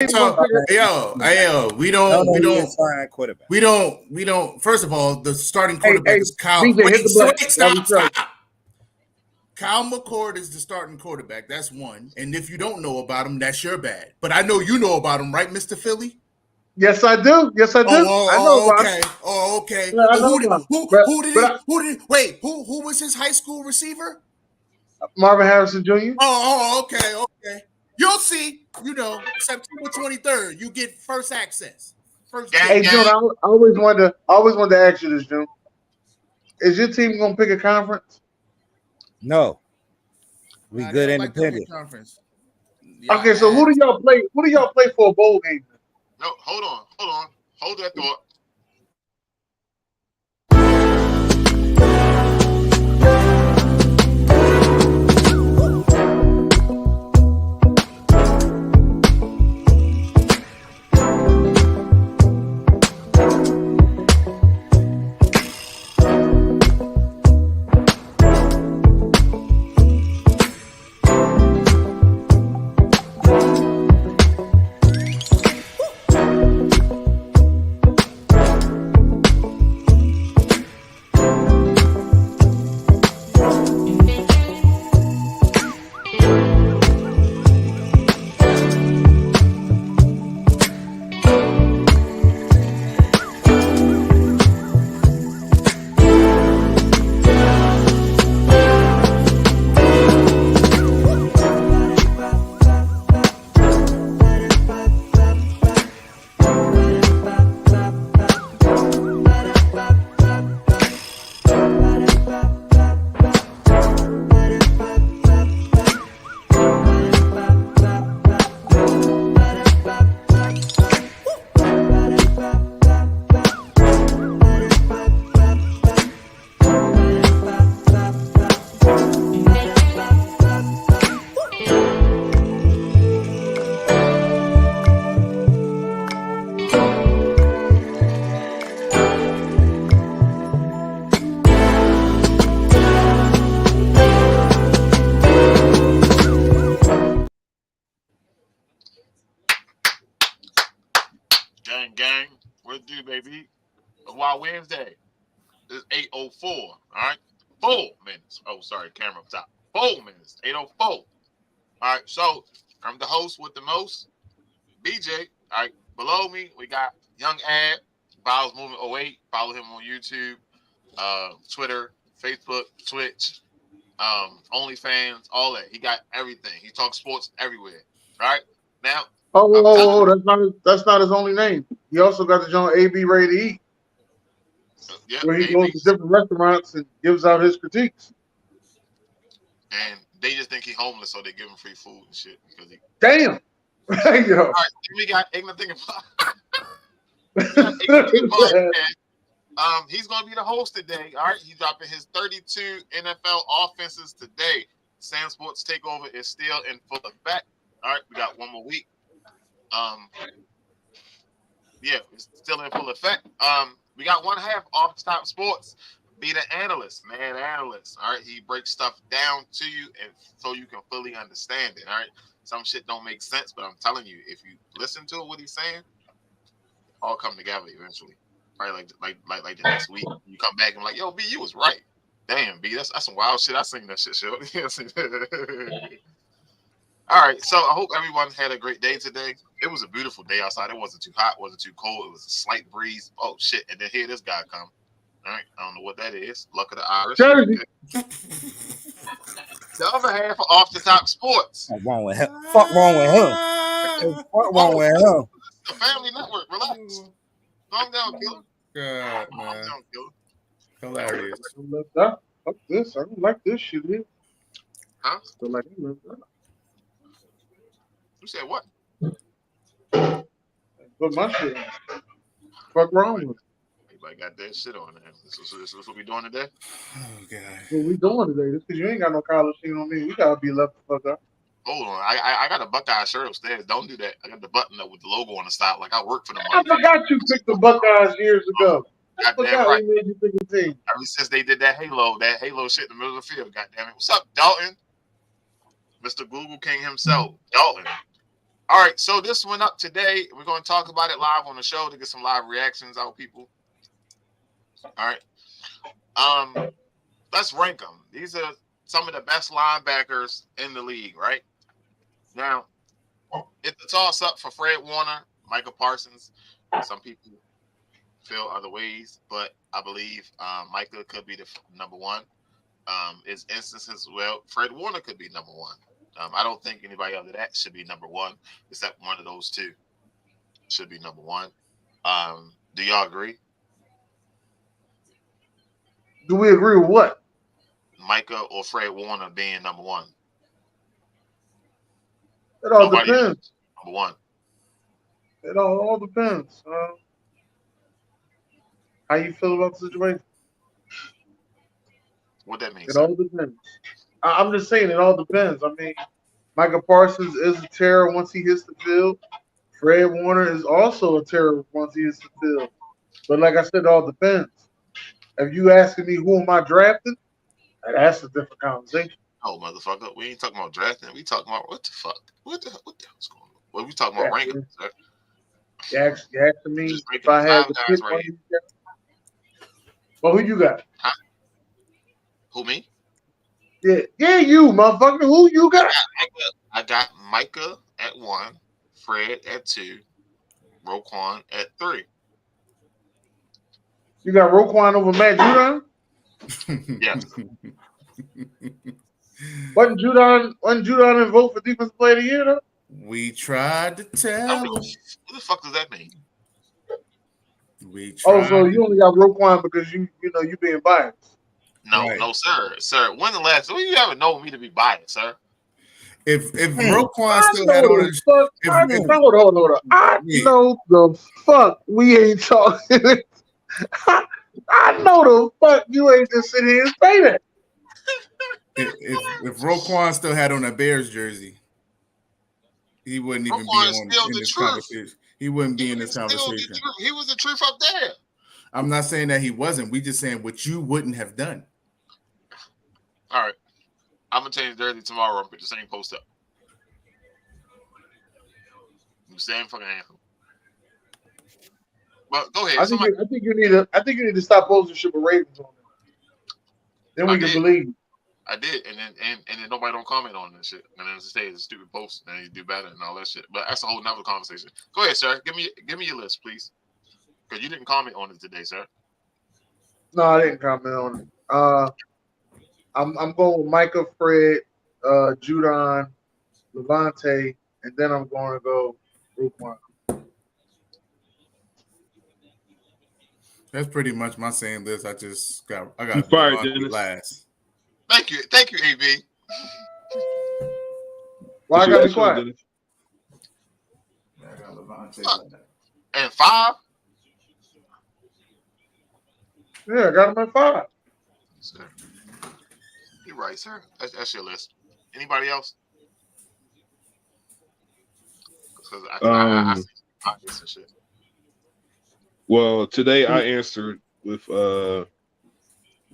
So, we No, don't, no, he is starting quarterback. we don't. First of all, the starting Hey, quarterback is Kyle. DJ, hit the button. Stop. Kyle McCord is the starting quarterback. That's one. And if you don't know about him, that's your bad. But I know you know about him, right, Mr. Philly? Yes, I do. Yes, I do. I know about okay. Oh, okay. Yeah, I know about Who was his high school receiver? Marvin Harrison Jr. Okay. You'll see. September 23rd, you get first access. Hey, June, I always wanted to ask you this, June. Is your team gonna pick a conference? No, we good independent. Conference. Okay, so who do y'all play? Who do y'all play for a bowl game? No, hold on. Hold that thought. Gang. What do, baby? Wild Wednesday. It's 8:04. All right. 4 minutes. Oh, sorry. Camera up top. 4 minutes. 8:04. All right. So I'm the host with the most, BJ. All right. Below me, we got Young Ad, Bowels Movement 08. Follow him on YouTube, Twitter, Facebook, Twitch, OnlyFans, all that. He got everything. He talks sports everywhere. All right. Now. That's not his only name. He also got the joint AB Ready to Eat, where he goes to different restaurants and gives out his critiques. And they just think he's homeless, so they give him free food and shit. Because he... Damn. All right, we got Ignorant Thinking Podcast. He's gonna be the host today. All right, he's dropping his 32 NFL offenses today. SamzSportz takeover is still in full effect. All right, we got one more week. Yeah, it's still in full effect. We got one half off Top Sports. Be the analyst, man, analyst. All right, he breaks stuff down to you, and so you can fully understand it. All right, some shit don't make sense, but I'm telling you, if you listen to what he's saying, all come together eventually. Probably like the next week, you come back and like, yo, B, you was right. Damn, B, that's some wild shit. I seen that shit, show. All right, so I hope everyone had a great day today. It was a beautiful day outside. It wasn't too hot, wasn't too cold. It was a slight breeze. Oh shit! And then here this guy come. All right, I don't know what that is. Luck of the Irish. The other half of Off the Top Sports. What's wrong with him? Fuck wrong with him? Fuck wrong with him? The Family Network. Relax. Calm down, killer. God, man. Calm down, killer. Hilarious. Fuck this. I don't like this shit here. Huh? Still like You said what? Put my shit on. Fuck wrong with it? Everybody got that shit on there. This is what we doing today? Oh, God. What we doing today? This because you ain't got no college shit on me. You gotta be left the fuck up. Hold on. I got a Buckeye shirt upstairs. Don't do that. I got the button up with the logo on the side. Like I work for them. I forgot you picked the Buckeyes years ago. I forgot right. we made you pick a team. Ever since they did that Halo shit in the middle of the field. God damn it. What's up, Dalton? Mr. Google King himself, Dalton. All right, so this went up today. We're going to talk about it live on the show to get some live reactions out, people. All right. Let's rank them. These are some of the best linebackers in the league, right? Now, it's a toss-up for Fred Warner, Michael Parsons. Some people feel other ways, but I believe Micah could be the number one. Is instances well, Fred Warner could be number one. I don't think anybody other than that should be number one, except one of those two should be number one. Do y'all agree? Do we agree with what? Micah or Fred Warner being number one? It all Nobody depends. Number one. It all depends. How you feel about the situation? What that means? It all depends. I'm just saying it all depends. I mean, Michael Parsons is a terror once he hits the field. Fred Warner is also a terror once he hits the field. But like I said, it all depends. If you asking me who am I drafting, that's a different conversation. Oh, motherfucker, we ain't talking about drafting. We talking about what the fuck? What the hell's going on? What we talking about ranking, sir? You asking me if I had to pick one of these guys? Well, who you got? Huh? Who, me? Yeah, you, motherfucker. Who you got? I got Micah at 1, Fred at 2, Roquan at 3. You got Roquan over Matt Judon? Yes. Wasn't Judon in vote for defensive player of the year though? We tried to tell him. What the fuck does that mean? So you only got Roquan because you being biased. No, right. No, sir. Sir, when the last you ever know me to be biased, sir? If Roquan still had on his I know the fuck we ain't talking. I know the fuck you ain't just sitting here and say that. If Roquan still had on a Bears jersey, he wouldn't even be in this conversation. He wouldn't be in this conversation. He was the truth up there. I'm not saying that he wasn't. We just saying what you wouldn't have done. All right. I'm gonna change jersey tomorrow and put the same post up. You same fucking anthem. But go ahead. I think you need to stop posting shit with Ravens on it. Then we can believe. I did, and then nobody don't comment on this shit, and then it's say it's a stupid post, and you do better and all that shit. But that's a whole nother conversation. Go ahead, sir. Give me your list, please, because you didn't comment on it today, sir. No, I didn't comment on it. I'm going with Micah, Fred, Judon, Levante, and then I'm going to go Roquan. That's pretty much my same list. I got Levante last. Thank you, AB. Why I gotta be quiet? I got Levante and 5. Yeah, I got him at 5. Sir. You're right, sir. That's your list. Anybody else? Because I see pockets and shit. Well, today I answered with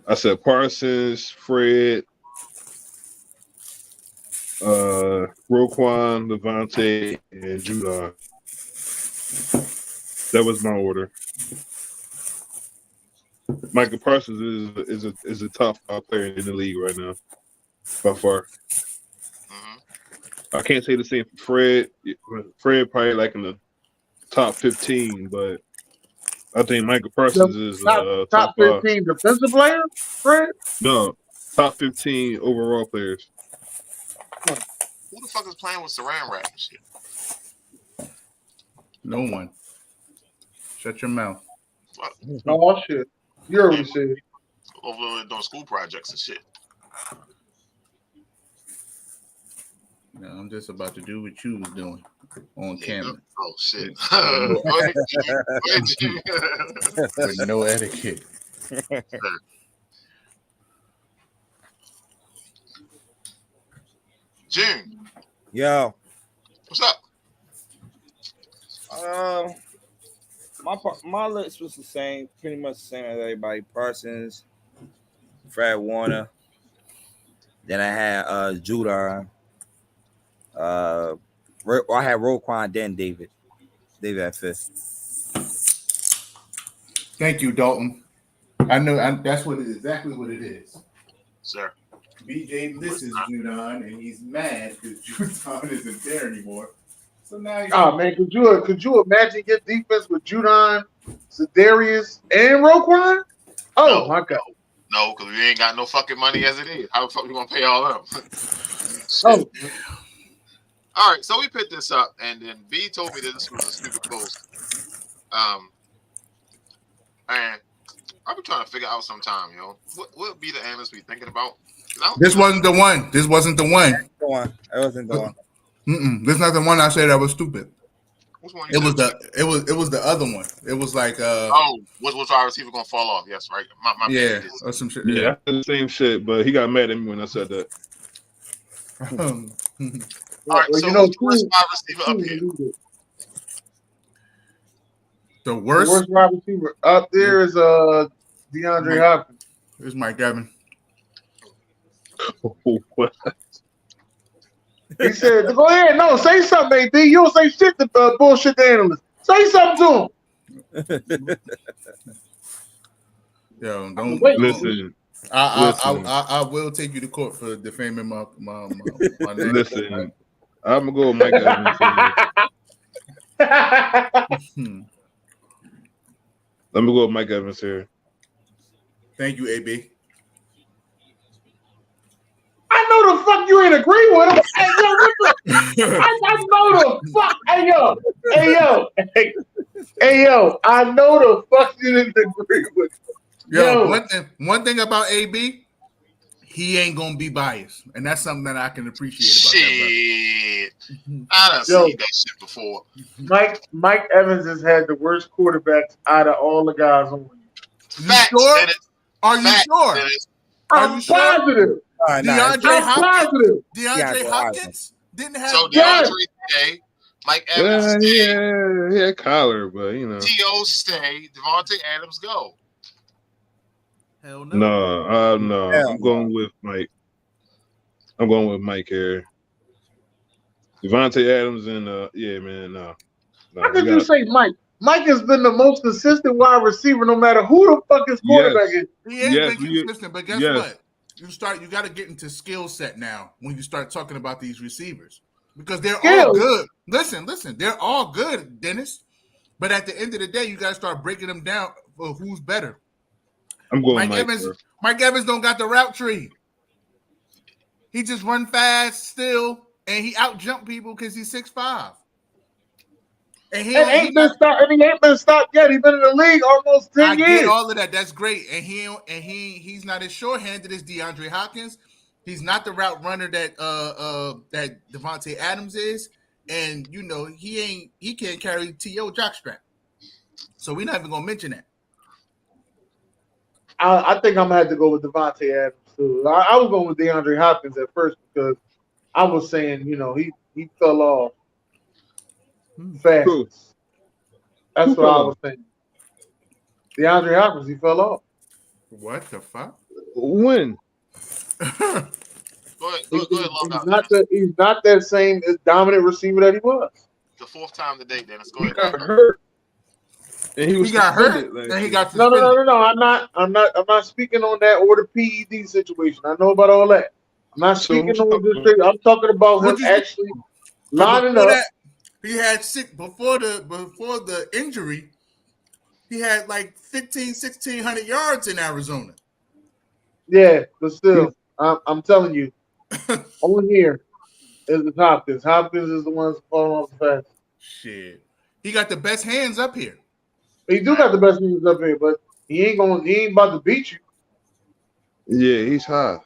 I said Parsons, Fred, Roquan, Levante, and Judon. That was my order. Michael Parsons is a top 5 player in the league right now, by far. I can't say the same for Fred. Fred probably like in the top 15, but I think Michael Parsons is top 15 defensive player, Fred? No, top 15 overall players. Who the fuck is playing with saran wrap and shit? No one. Shut your mouth. Oh shit! You already said it. Over there doing school projects and shit. No, I'm just about to do what you was doing on camera. Oh shit! With no etiquette. June. Yo. What's up? My list was the same, pretty much the same as everybody. Parsons, Fred Warner. Then I had Judon, I had Roquan, then David. David at 5th. Thank you, Dalton. I know that's what it is, exactly what it is. Sir. BJ misses Judon, and he's mad because Judon isn't there anymore. So now he's man, could you imagine your defense with Judon, Za'Darius, and Roquan? Oh my God! No, because we ain't got no fucking money as it is. How the fuck we gonna pay all of them? Oh, all right. So we picked this up, and then B told me that this was a stupid post. And I've been trying to figure out sometime, what would be the analyst we thinking about? This wasn't the one. This wasn't the one. That wasn't the one. This is not the one I said that was stupid. Which one? It was the other one. It was like what's our receiver gonna fall off? Yes, right. My yeah, or some shit. Yeah, I said the same shit, but he got mad at me when I said that. All right, so who's the worst wide receiver up here? The worst wide receiver up there is DeAndre Hopkins. Is Mike Evans. What? He said, "Go ahead, no, say something, AD. You don't say shit to bullshit the analyst. Say something to him." Yo, don't listen. I will take you to court for defaming my name. Listen, I'm gonna go with Mike Evans. Let me go with Mike Evans here. Thank you, AB. I know the fuck you ain't agree with him. Hey, yo, I know the fuck. Hey, yo. I know the fuck you didn't agree with him. Yo, one thing about AB, he ain't gonna be biased, and that's something that I can appreciate about shit. I done seen that shit before. Mike Evans has had the worst quarterbacks out of all the guys on the Facts, sure? Are you sure? I'm positive. DeAndre Hopkins didn't have. So DeAndre stay, Mike Evans stay. Yeah, Kyler, but T.O. stay, Devontae Adams go. Hell no. No. I'm going with Mike. I'm going with Mike here. Devontae Adams and no. How could you say Mike? Mike has been the most consistent wide receiver, no matter who the fuck his quarterback is. He has been consistent, but guess what? You got to get into skill set now when you start talking about these receivers because they're all good. Listen, they're all good, Dennis. But at the end of the day, you got to start breaking them down for who's better. I'm going Mike Evans. Mike Evans don't got the route tree. He just run fast still, and he out jump people because he's 6'5". And he ain't been stopped yet. He's been in the league almost 10 years. I get all of that. That's great. And he's not as short-handed as DeAndre Hopkins. He's not the route runner that Devontae Adams is. And he can't carry T.O. jockstrap. So we're not even gonna mention that. I think I'm gonna have to go with Devontae Adams too. I was going with DeAndre Hopkins at first because I was saying, he fell off fast. Cool. That's what I was saying. DeAndre Hopkins, he fell off. What the fuck? When? Go ahead, he's not that same dominant receiver that he was. The fourth time today, Dennis. Go He ahead. got hurt. And he got hurt. And he got no. I'm not speaking on that or the PED situation. I know about all that. I'm not speaking on this. I'm talking about him actually lining up. He had before the injury. He had like 1,600 yards in Arizona. Yeah, but still, I'm telling you, only here is the Hopkins. Hopkins is the one that's falling off the fast. Shit, he got the best hands up here. He do got the best hands up here, but he ain't about to beat you. Yeah, he's high.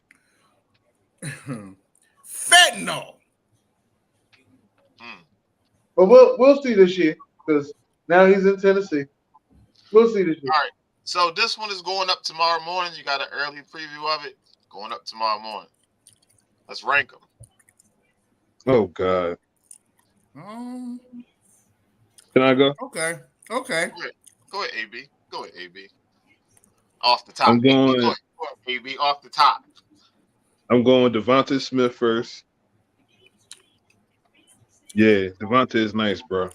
Fentanyl. But we'll see this year because now he's in Tennessee. We'll see this year. All right. So this one is going up tomorrow morning. You got an early preview of it going up tomorrow morning. Let's rank them. Oh God. Can I go? Okay. Go ahead, AB. Go ahead, AB. Off the top. I'm going. Go ahead, AB. Off the top. I'm going Devontae Smith first. Yeah, Devontae is nice, bro.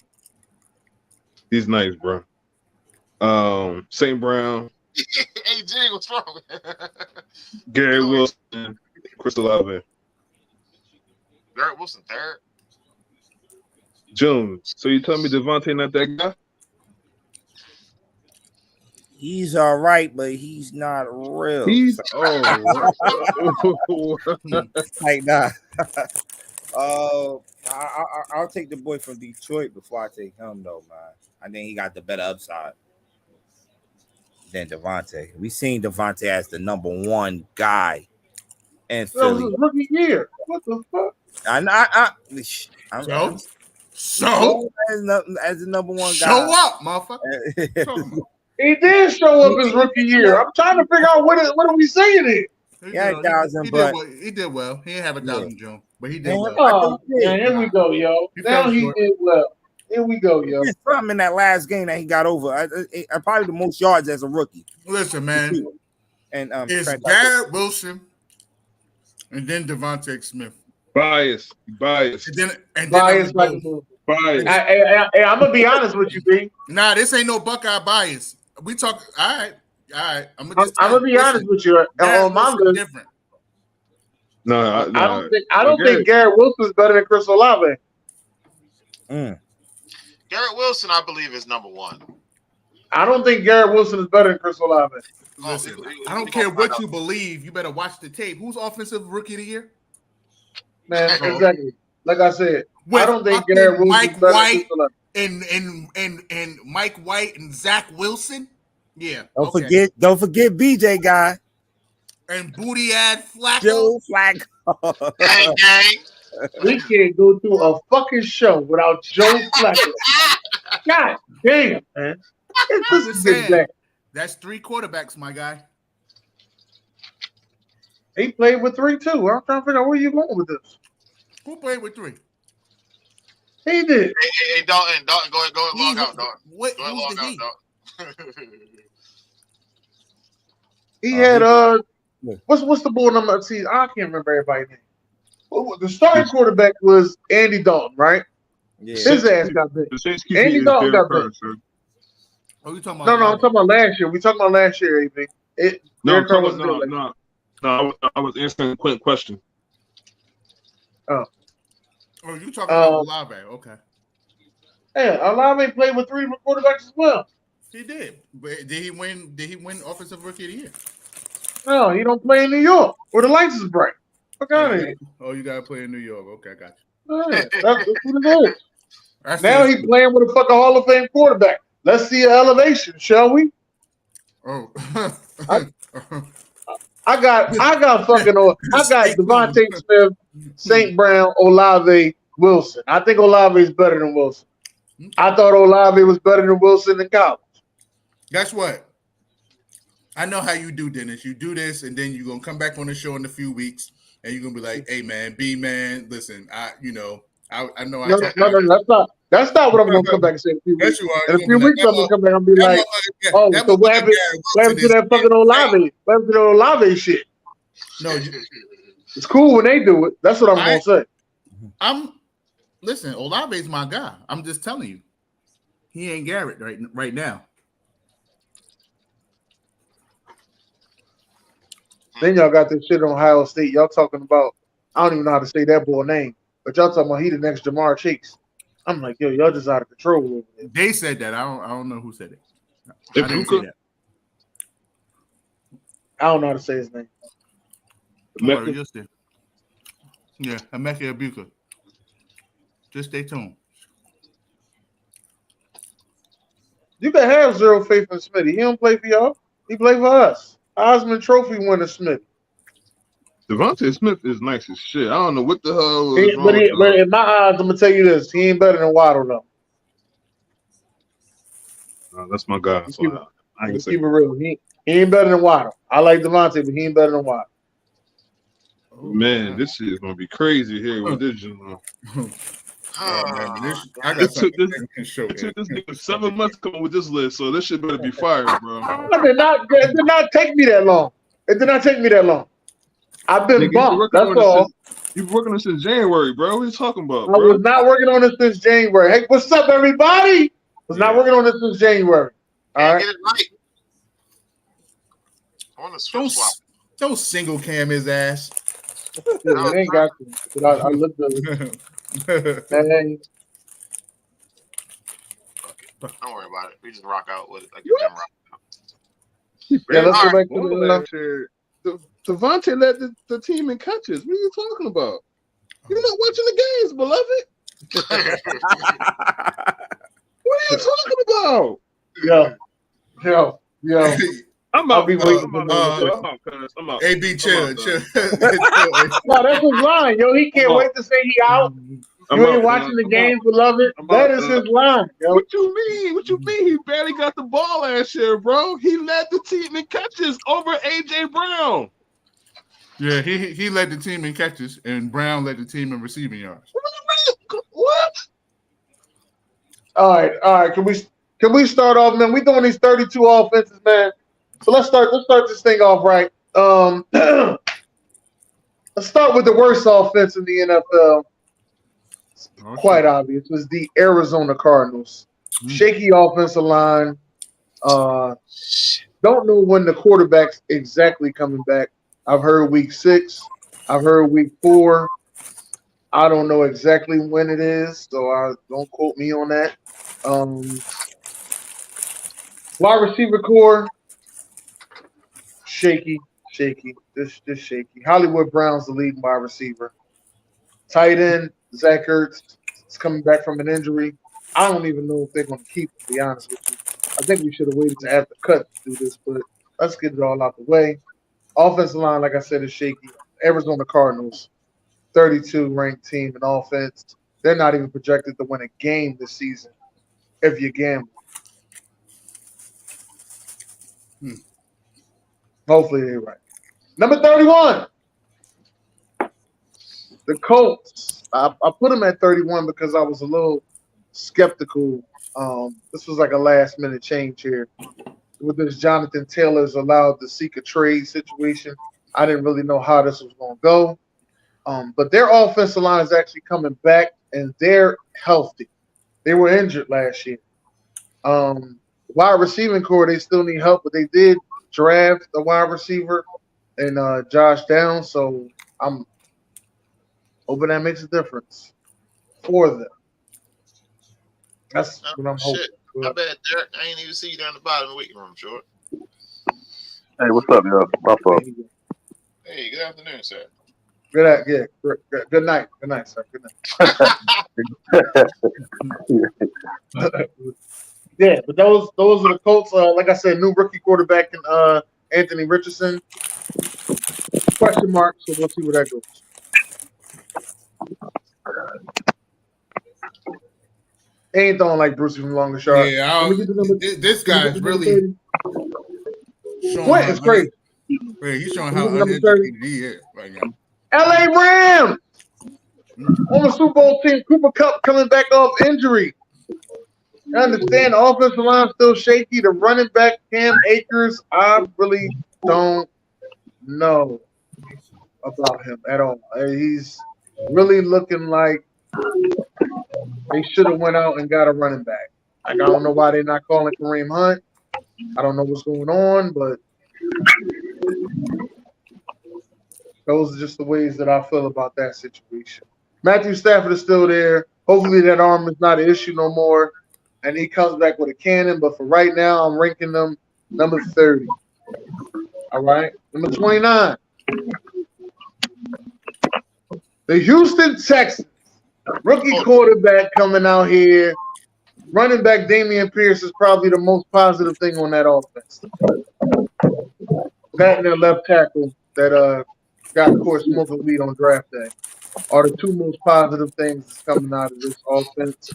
He's nice, bro. St. Brown, Hey, Jay, what's wrong? Garrett Wilson, Chris Olave. Garrett Wilson third. Jones. So you tell me Devontae not that guy? He's all right, but he's not real. He's Like nah. I'll take the boy from Detroit before I take him though, man. I think he got the better upside than Devontae. We seen Devontae as the number one guy in That was Philly. his rookie year. What the fuck? I'm So as the number one guy. show up, motherfucker. He did show up his rookie year. I'm trying to figure out what are we saying here. Yeah, 1,000, but he did well. He didn't have 1,000, Joe, but he did well. Oh, yeah, here we go, yo. He Now fell he short. did well. Here we go, yo. There's something in that last game that he got over. Probably the most yards as a rookie. Listen, man, And it's Fred- Garrett Wilson and then Devontae Smith. bias. And then Bias I'm like gonna a go- move. Bias. Hey, I'm gonna be honest with you, B. Nah, this ain't no Buckeye bias. We talk. All right. I'm I'm gonna be honest with you. On my list, different. No, I don't think Garrett Wilson's better than Chris Olave. Garrett Wilson, I believe, is number one. I don't think Garrett Wilson is better than Chris Olave. Listen, I don't care what you believe. You better watch the tape. Who's offensive rookie of the year? Man, exactly. Like I said, With I don't think fucking Garrett Wilson Mike is better White than Chris Olave. and Mike White and Zach Wilson. Yeah. Don't forget BJ guy. And booty ad Flacco. Joe Flacco. Gang, gang. We can't go through a fucking show without Joe Flacco. God damn, man. I'm This just is saying, bad. that's 3 quarterbacks, my guy. He played with 3 too. I'm trying to figure out where you going with this. Who played with 3? He did. Hey, Dalton, go ahead, log out, Dalton. What? Go ahead, Who's log the out, he? Dalton. He had what's the boy number? See, I can't remember everybody's name. Well, the starting quarterback was Andy Dalton, right? Yeah. His ass got big. The Saints Andy QB Dalton is got Derek big. Carr, sir. Oh, you talking about? No, I'm talking about last year. We talking about last year, AB. No, Derek Carr was I was answering the quick question. Oh, you talking about Olave? Okay, Yeah, Olave played with 3 quarterbacks as well. he did. But did he win? Did he win Offensive Rookie of the Year? No, he don't play in New York where the lights is bright. Fuck out of here. Oh, you gotta play in New York. Okay, I got Yeah, that's what it is. you. Now he's playing with a fucking Hall of Fame quarterback. Let's see an elevation, shall we? Oh. I got Devontae Smith, St. Brown, Olave, Wilson. I think Olave is better than Wilson. I thought Olave was better than Wilson in college. Guess what? I know how you do, Dennis. You do this, and then you're gonna come back on the show in a few weeks, and you're gonna be like, "Hey, man, B man, listen, I know. That's not what I'm gonna come back and say in a few weeks. Yes, you are. In a few weeks, I'm gonna come back and be like, "Oh, so what happened to that fucking Olave? What happened to the Olave shit?" No, It's cool when they do it. That's what I'm gonna say. Listen, Olave's my guy. I'm just telling you, he ain't Garrett right now. Then y'all got this shit on Ohio State. Y'all talking about, I don't even know how to say that boy name, but y'all talking about he the next Jamar Chase. I'm like, yo, y'all just out of control over there. They said that. I don't know who said it. I If didn't Luka- say that. I don't know how to say his name. Tomorrow, you'll see. Yeah, Emeka Ibuka. Just stay tuned. You can have zero faith in Smitty. He don't play for y'all. He play for us. Heisman Trophy winner Smith. Devontae Smith is nice as shit. I don't know what the hell. But in my eyes, I'm gonna tell you this: he ain't better than Waddle though. That's my guy. So I ain't Keep it real. He ain't better than Waddle. I like Devontae, but he ain't better than Waddle. Man, this shit is gonna be crazy here with this. I got It took something this- to show It you. took this nigga 7 months to come up with this list, so this shit better be fired, bro. It did not take me that long. It did not take me that long. I've been Nigga, bumped. That's all. You've been working on this since January, bro. What are you talking about, I bro? was not working on this since January. Hey, what's up, everybody? Was not working on this since January. All right. Get it right. I want to switch swap. Don't single cam his ass. Yeah, they ain't got to. But I looked at it. Hey. Don't worry about it. We just rock out with it like you can rock out. Yeah, let's go back to last year. Devontae led the team in catches. What are you talking about? You're not watching the games, beloved. What are you talking about? Yo. I'm I'll out. be waiting for I'm out. AB, chill. No, that's his line, yo. He can't wait to say he out. You ain't watching the games, beloved. That is his line, yo. What you mean? What you mean? He barely got the ball last year, bro. He led the team in catches over AJ Brown. Yeah, he led the team in catches, and Brown led the team in receiving yards. What? All right. Can we start off, man? We doing these 32 offenses, man. So let's start this thing off right. Let's start with the worst offense in the NFL. Okay. Quite obvious. Was the Arizona Cardinals. Shaky offensive line. Don't know when the quarterback's exactly coming back. I've heard week 6. I've heard week 4. I don't know exactly when it is, so don't quote me on that. Wide receiver core, shaky. Just shaky. Hollywood Brown's the leading wide receiver. Tight end, Zach Ertz is coming back from an injury. I don't even know if they're going to keep him, to be honest with you. I think we should have waited to have the cut to do this, but let's get it all out the way. Offensive line, like I said, is shaky. Arizona Cardinals, 32 ranked team in offense. They're not even projected to win a game this season if you gamble. Hopefully they're right. Number 31, the Colts. I put them at 31 because I was a little skeptical. This was like a last-minute change here. With this Jonathan Taylor's allowed to seek a trade situation, I didn't really know how this was going to go. But their offensive line is actually coming back, and they're healthy. They were injured last year. Wide receiving core, they still need help, but they did draft a wide receiver and Josh Downs, so I'm hoping that makes a difference for them. That's what I'm hoping. I bet Derek, I ain't even see you down the bottom of the waiting room, short. Hey, what's up, y'all? My fault. Hey, good afternoon, sir. Good night. Good night, sir. Good night. Yeah, but those are the Colts. Like I said, new rookie quarterback in Anthony Richardson. Question mark, so we'll see where that goes. Ain't throwing like Brucey from Long and Sharp. Yeah, this guy's really showing what? It's crazy. He's showing how uneducated he is right now. LA Rams on the Super Bowl team. Cooper Kupp coming back off injury. I understand the offensive line still shaky. The running back Cam Akers, I really don't know about him at all. He's really looking like they should have went out and got a running back. Like, I don't know why they're not calling Kareem Hunt. I don't know what's going on, but those are just the ways that I feel about that situation. Matthew Stafford is still there. Hopefully that arm is not an issue no more, and he comes back with a cannon. But for right now, I'm ranking them number 30. All right? Number 29. The Houston Texans. Rookie quarterback coming out here. Running back Damian Pierce is probably the most positive thing on that offense. That and their left tackle that got, of course, smoking weed on draft day are the two most positive things that's coming out of this offense.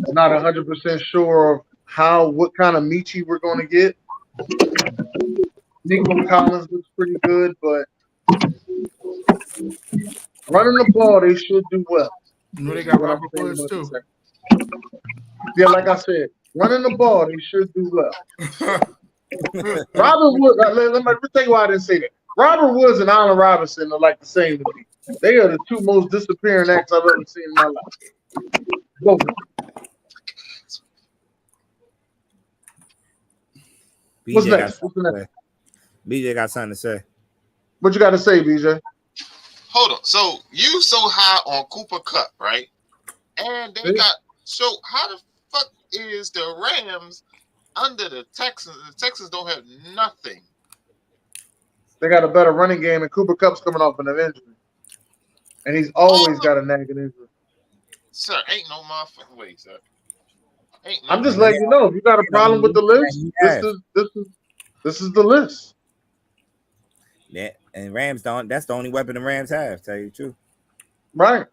Not 100% sure of what kind of Michi we're going to get. Nico Collins looks pretty good, but running the ball, they should do well. You know they got Robert Woods too. Yeah, like I said, running the ball, they should do well. Robert Woods, let me tell you why I didn't say that. Robert Woods and Allen Robinson are like the same to me. They are the two most disappearing acts I've ever seen in my life. Both of them. What's BJ got next? What's the something to next? say. BJ got something to say. What you got to say, BJ? Hold on. So you so high on Cooper Cup, right? And they got so how the fuck is the Rams under the Texans? The Texans don't have nothing. They got a better running game, and Cooper Cup's coming off an injury, and he's always got a nagging injury. Sir, ain't no motherfucking way, sir. Ain't no I'm just way. letting you know. If you got a problem with the list, this is the list. Yeah, and Rams don't. That's the only weapon the Rams have. Tell you the truth. Right.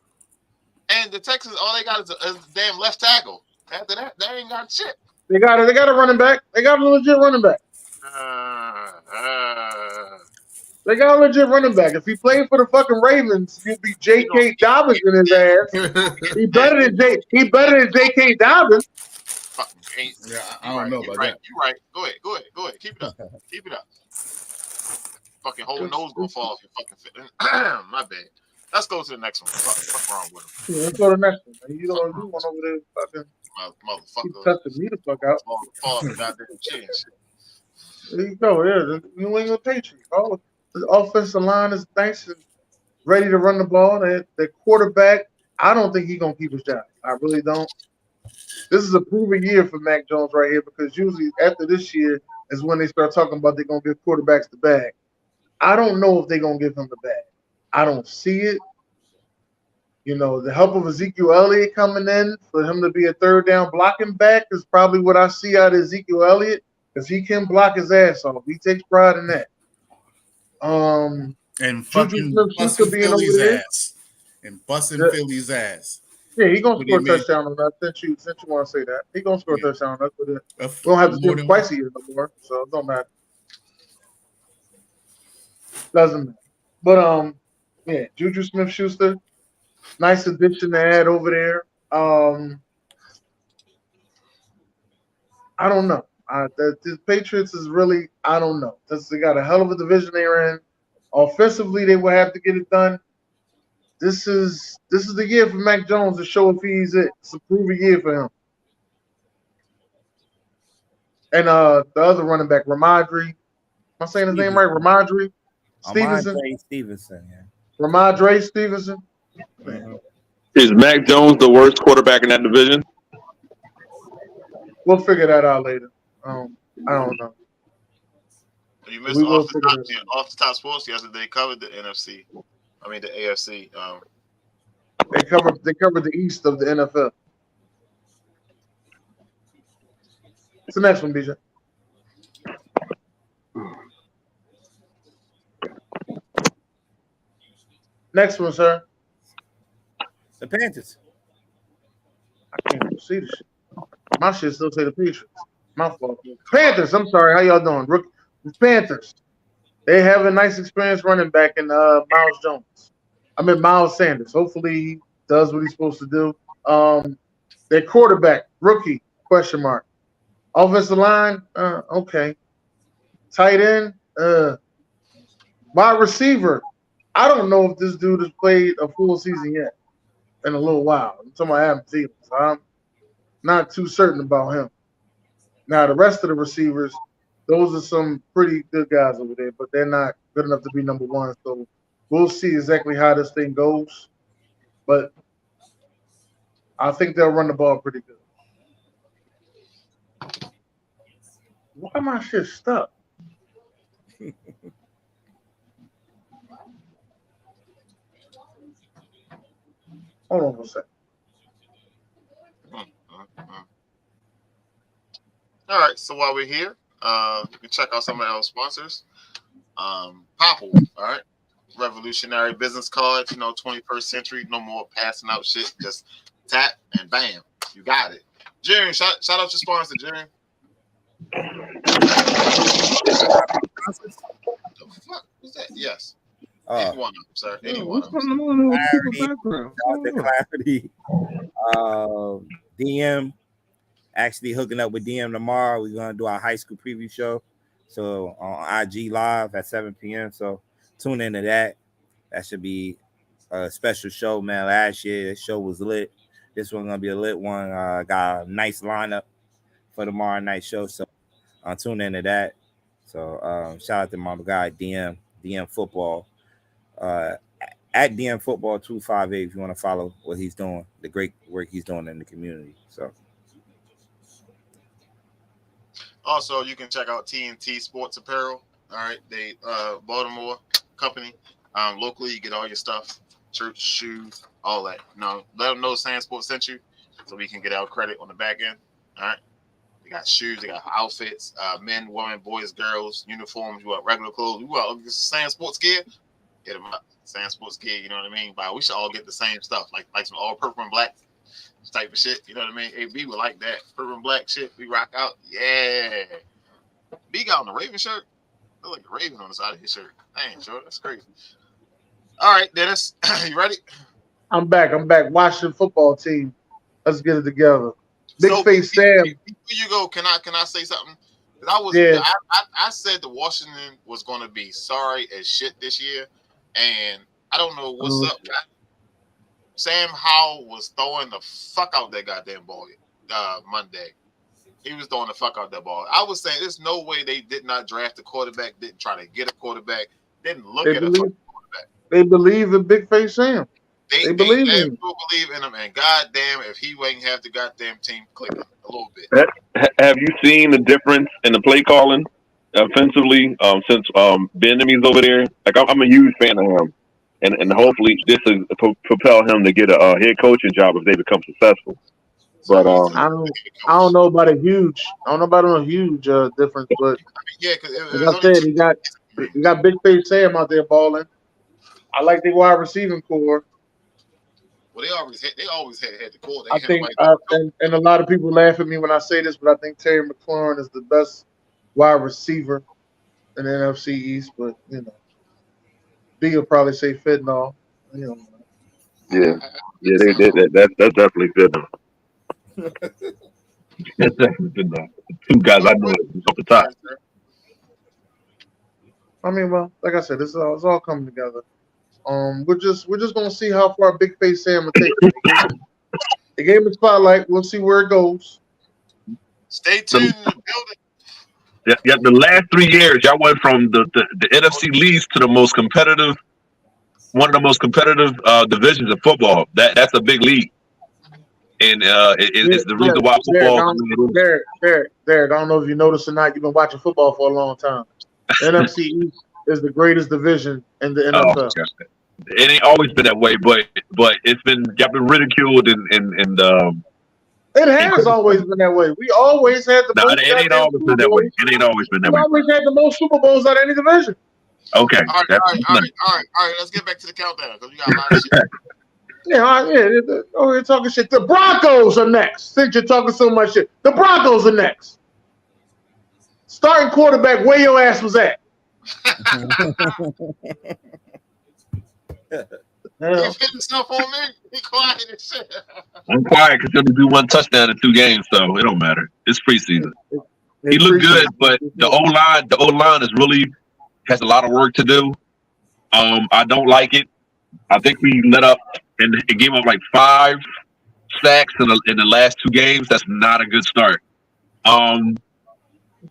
And the Texans, all they got is a damn left tackle. After that, they ain't got shit. They got a running back. They got a legit running back. They got a legit running back. If he played for the fucking Ravens, you'd be J.K. Dobbins in his ass. He better than J.K. Dobbins. Yeah, I don't know about that. You're right. Go ahead. Keep it up. Fucking whole nose gonna fall off your fucking fit. My bad. Let's go to the next one. Fuck wrong with him. Yeah, let's go to the next one. You don't do one over there, fucking motherfucker. Touching me the fuck out. Fall off the goddamn chair. There you go. Yeah, the New England Patriots. Oh, the offensive line is nice and ready to run the ball. The quarterback, I don't think he's gonna keep his job. I really don't. This is a proven year for Mac Jones right here because usually after this year is when they start talking about they're gonna give quarterbacks the bag. I don't know if they're gonna give him the bag. I don't see it. You know, the help of Ezekiel Elliott coming in for him to be a third down blocking back is probably what I see out of Ezekiel Elliott because he can block his ass off. He takes pride in that. And fucking busting Philly's ass. And busting Philly's ass. Yeah, he's gonna score a touchdown on that. Since you want to say that, he's gonna score a touchdown on that. But we don't have to do it twice a year no more, so it don't matter. Doesn't matter. But yeah, Juju Smith-Schuster, nice addition to add over there. I don't know. The Patriots is really, I don't know. They got a hell of a division they're in. Offensively, they will have to get it done. This is the year for Mac Jones to show if he's it. It's a proven year for him. And the other running back, Ramondre. Am I saying his name right? Ramondre Stevenson. Ramondre Stevenson. Is Mac Jones the worst quarterback in that division? We'll figure that out later. I don't know. You missed off the top sports yesterday. They covered the NFC. I mean the AFC. They covered the East of the NFL. What's the next one, BJ? Next one, sir. The Panthers. I can't even see the shit. My shit still say the Patriots. My fault. Panthers. I'm sorry. How y'all doing? Panthers. They have a nice experience running back in Miles Sanders. Hopefully he does what he's supposed to do. Their quarterback, rookie, question mark. Offensive line, okay. Tight end, wide receiver. I don't know if this dude has played a full season yet in a little while. I'm talking about Adam Thielen, so I'm not too certain about him. Now, the rest of the receivers, those are some pretty good guys over there, but they're not good enough to be number one. So we'll see exactly how this thing goes. But I think they'll run the ball pretty good. Why am I shit stuck? Hold on a second. All right, so while we're here, you can check out some of our sponsors. Popple, all right. Revolutionary business cards, 21st century, no more passing out shit. Just tap and bam, you got it. Jerry, shout out your sponsor, Jerry. The fuck was that? Yes. Any one of them, sir. Any one of them. Clarity. DM. Actually hooking up with DM tomorrow. We're gonna do our high school preview show. So on IG Live at 7 p.m. So tune into that. That should be special show, man. Last year, the show was lit. This one's gonna be a lit one. Got a nice lineup for tomorrow night show, so tune into that. So shout out to my guy DM Football. At DM Football 258 if you want to follow what he's doing, the great work he's doing in the community. So also you can check out TNT Sports Apparel. All right, they Baltimore company. Locally you get all your stuff, shirts, shoes, all that. Let them know SamzSportz sent you so we can get our credit on the back end. All right. They got shoes, they got outfits, men, women, boys, girls, uniforms, you want regular clothes, you want SamzSportz gear, hit them up. SamzSportz gear, you know what I mean? But we should all get the same stuff, like some all purple and black type of shit, you know what I mean? Hey, B would like that purple and black shit. We rock out, yeah. B got on the Raven shirt. Look like a Raven on the side of his shirt. Dang, sure, that's crazy. All right, Dennis, you ready? I'm back. Washington football team. Let's get it together. Big face Sam. Before you go, can I say something? I said the Washington was going to be sorry as shit this year, and I don't know what's up. Sam Howell was throwing the fuck out that goddamn ball Monday. He was throwing the fuck out that ball. I was saying there's no way they did not draft a quarterback, didn't try to get a quarterback, didn't look at a fucking quarterback. They believe in Big Face Sam. They believe in him, and goddamn, if he wouldn't have the goddamn team clicking a little bit. Have you seen the difference in the play calling offensively since Benjamin's over there? Like I'm a huge fan of him, and hopefully this will propel him to get a head coaching job if they become successful. But I don't know about a huge. I don't know about a huge difference, but because like I said, you got Big Face Sam out there balling. I like the wide receiving core. Well, they always had the core. I think, and a lot of people laugh at me when I say this, but I think Terry McLaurin is the best wide receiver in the NFC East. But B will probably say Fitnall. Yeah, that's definitely good. That's definitely good. Two guys I know off the top. I mean, well, like I said, it's all coming together. We're just gonna see how far Big Face Sam will take it. The game is spotlight. We'll see where it goes. Stay tuned in the building. Yeah, the last 3 years, y'all went from the NFC least to the most competitive, one of the most competitive divisions of football. That's a big league, and it's the reason why football. Derek, I don't know if you noticed or not. You've been watching football for a long time. The NFC East is the greatest division in the NFL. It ain't always been that way, but it's been ridiculed and it has always been that way. We always had the most. It ain't always been that way. It ain't always been that way. We always had the most Super Bowls out of any division. Okay. All right. Let's get back to the countdown because we got a lot of shit. You're talking shit. The Broncos are next. Since you're talking so much shit, the Broncos are next. Starting quarterback, where your ass was at. You hitting stuff on me? Be quiet and shit. I'm quiet because he'll do one touchdown in 2 games, so it don't matter. It's preseason. He looked good, but the O line is really has a lot of work to do. I don't like it. I think we let up and gave up like 5 sacks in the last 2 games. That's not a good start.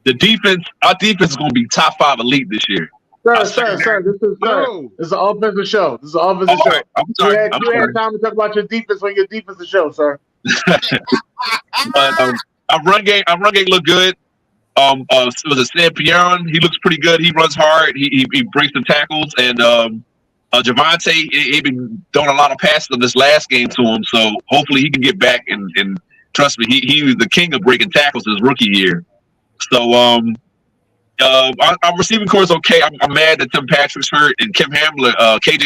The defense, our defense is going to be top 5 elite this year. Sir, this is an offensive show. This is an offensive show. Right. I'm sorry. You had time to talk about your defense on your defensive show, sir. But our run game looked good. Was it Sam Pierron? He looks pretty good. He runs hard. He breaks the tackles. And Javonte, he been throwing a lot of passes in this last game to him. So hopefully he can get back and trust me, he was the king of breaking tackles his rookie year. So our receiving core is okay. I'm mad that Tim Patrick's hurt and KJ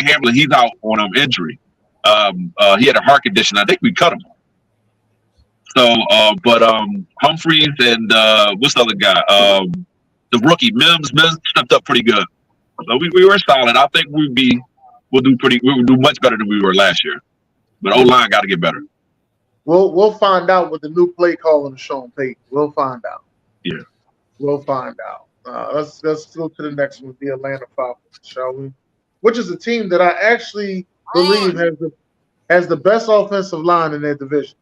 Hamlin, he's out on injury. He had a heart condition. I think we cut him. So, but Humphreys and what's the other guy? The rookie Mims stepped up pretty good. So we were solid. I think we'll do much better than we were last year. But O-line got to get better. We'll find out with the new play calling of Sean Payton. We'll find out. Yeah, we'll find out. Let's go to the next one, the Atlanta Falcons, shall we? Which is a team that I actually believe Ron, has the best offensive line in their division.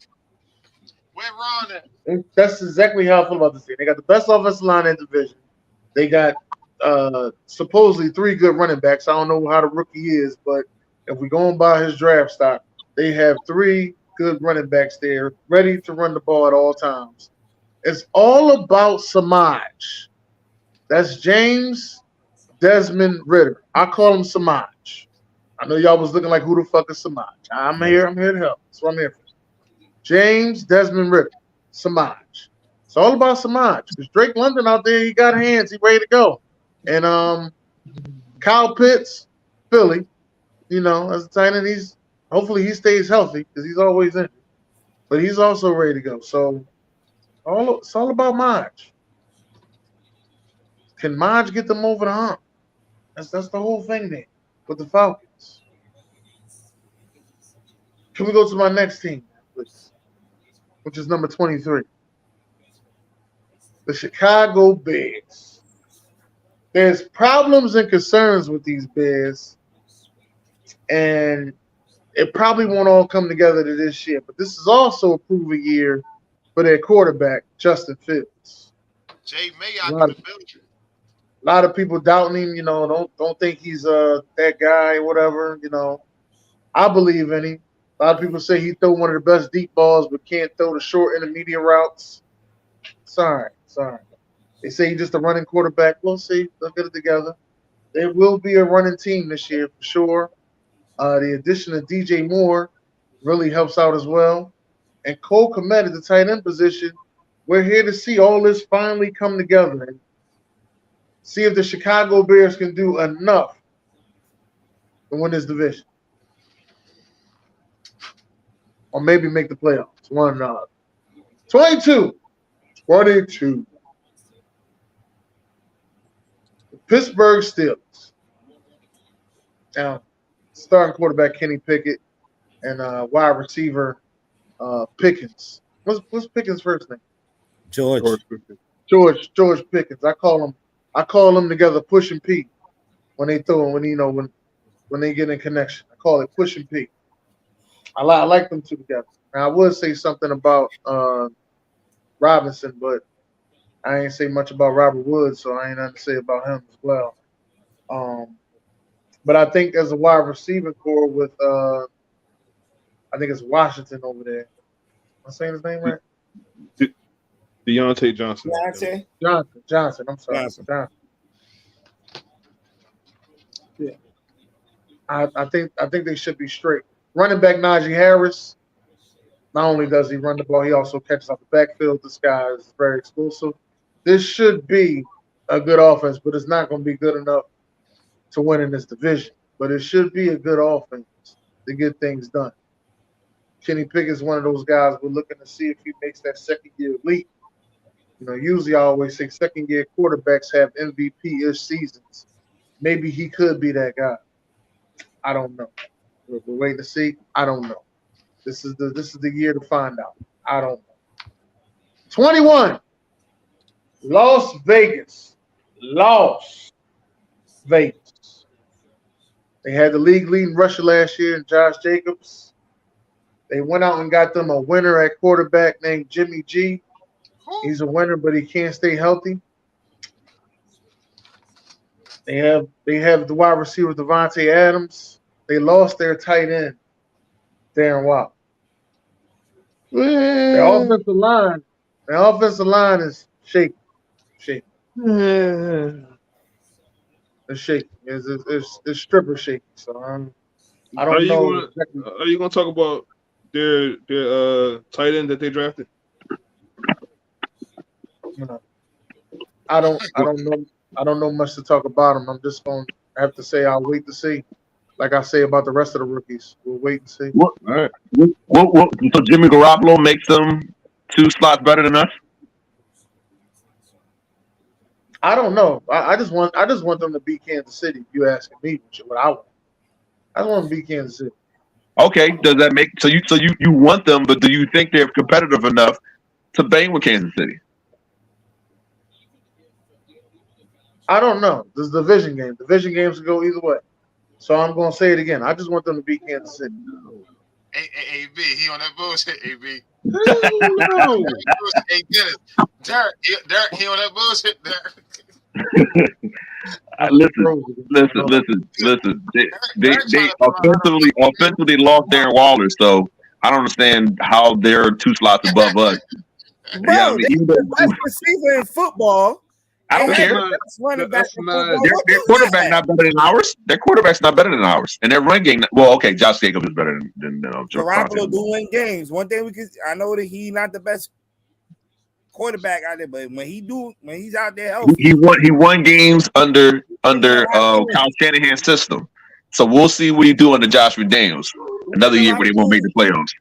where Ron at? And that's exactly how I feel about this team. They got the best offensive line in the division. They got supposedly 3 good running backs. I don't know how the rookie is, but if we go on by his draft stock, they have 3 good running backs there, ready to run the ball at all times. It's all about Samaj. That's James Desmond Ritter. I call him Samaj. I know y'all was looking like, who the fuck is Samaj? I'm here to help. That's what I'm here for. James Desmond Ritter, Samaj. It's all about Samaj. Because Drake London out there, he got hands, he ready to go. And Kyle Pitts, Philly, as a tight end, hopefully he stays healthy because he's always in. But he's also ready to go. So it's all about Maj. Can Maj get them over the hump? That's the whole thing there with the Falcons. Can we go to my next team, please? Which is number 23. The Chicago Bears. There's problems and concerns with these Bears, and it probably won't all come together to this year. But this is also a proven year for their quarterback, Justin Fields. Jay May out in the building. A lot of people doubting him, don't think he's that guy or whatever, I believe in him. A lot of people say he throw one of the best deep balls, but can't throw the short intermediate routes. Sorry. They say he's just a running quarterback. We'll see. They'll get it together. There will be a running team this year for sure. The addition of DJ Moore really helps out as well. And Cole Kmet at the tight end position. We're here to see all this finally come together and see if the Chicago Bears can do enough to win this division. Or maybe make the playoffs. One or another. 22. The Pittsburgh Steelers. Now, starting quarterback Kenny Pickett and wide receiver Pickens. What's Pickens' first name? George Pickens. I call them together Push and P when they throw when they get in connection. I call it Push and P. I like them two together. Now I would say something about Robinson, but I ain't say much about Robert Woods, so I ain't nothing to say about him as well. But I think as a wide receiver core with I think it's Washington over there. Am I saying his name right? Deontay Johnson. Johnson. I'm sorry. Johnson. Yeah. I think they should be straight. Running back Najee Harris. Not only does he run the ball, he also catches off the backfield. This guy is very explosive. This should be a good offense, but it's not going to be good enough to win in this division. But it should be a good offense to get things done. Kenny Pickett is one of those guys we're looking to see if he makes that second-year leap. Usually I always say second-year quarterbacks have MVP-ish seasons. Maybe he could be that guy. I don't know. We're waiting to see. I don't know. This is the year to find out. I don't know. 21. Las Vegas. They had the league leading rusher last year in Josh Jacobs. They went out and got them a winner at quarterback named Jimmy G. He's a winner, but he can't stay healthy. They have the wide receiver Devontae Adams. They lost their tight end, Darren Waller. Their offensive line is shaky. It's shaky. It's stripper shaky. So I don't know. Are you gonna talk about their tight end that they drafted? I don't know much to talk about him. I'm just gonna have to say I'll wait to see. Like I say about the rest of the rookies, we'll wait and see. All right. So Jimmy Garoppolo makes them 2 slots better than us? I don't know. I just want them to beat Kansas City. If you asking me what I want, I just want them to beat Kansas City. Okay. Does that make so you want them, but do you think they're competitive enough to bang with Kansas City? I don't know. This is a division game. Division games can go either way. So I'm gonna say it again. I just want them to beat Kansas City. AB, he on that bullshit. AB, No. hey Dennis, Derek, he on that bullshit. Derek, Listen. They Derek trying to figure out how offensively lost Darren Waller, so I don't understand how they're 2 slots above us. Bro, Yeah, I mean, they're the best receiver in football. I don't care. Running back in football. Their quarterback not better than ours. Their quarterback's not better than ours, and their run game. Well, okay, Josh Jacobs is better than Garoppolo do win games. One thing I know that he's not the best quarterback out there, but when he's out there healthy, he won games under Kyle Shanahan's system. So we'll see what he do under Josh McDaniels. Another year where they won't make the playoffs.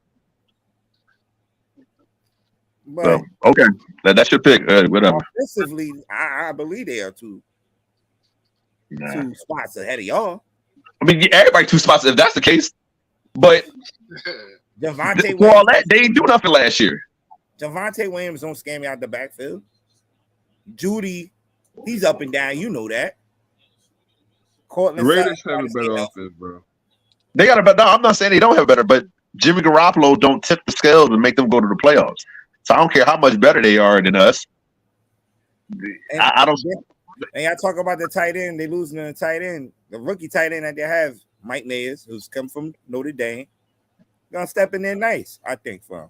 But so okay, that's your pick. Whatever. Offensively, I believe they are two spots ahead of y'all. I mean, everybody 2 spots if that's the case. But Javonte for all that, they ain't do nothing last year. Javonte Williams don't scare me out the backfield. Judy, he's up and down. You know that. The Raiders have a better offense, bro. They got a better. No, I'm not saying they don't have better, but Jimmy Garoppolo don't tip the scales and make them go to the playoffs. So I don't care how much better they are than us. I don't. And y'all talk about the tight end. They losing the tight end. The rookie tight end that they have, Mike Mayers, who's come from Notre Dame, gonna step in there nice, I think, for him.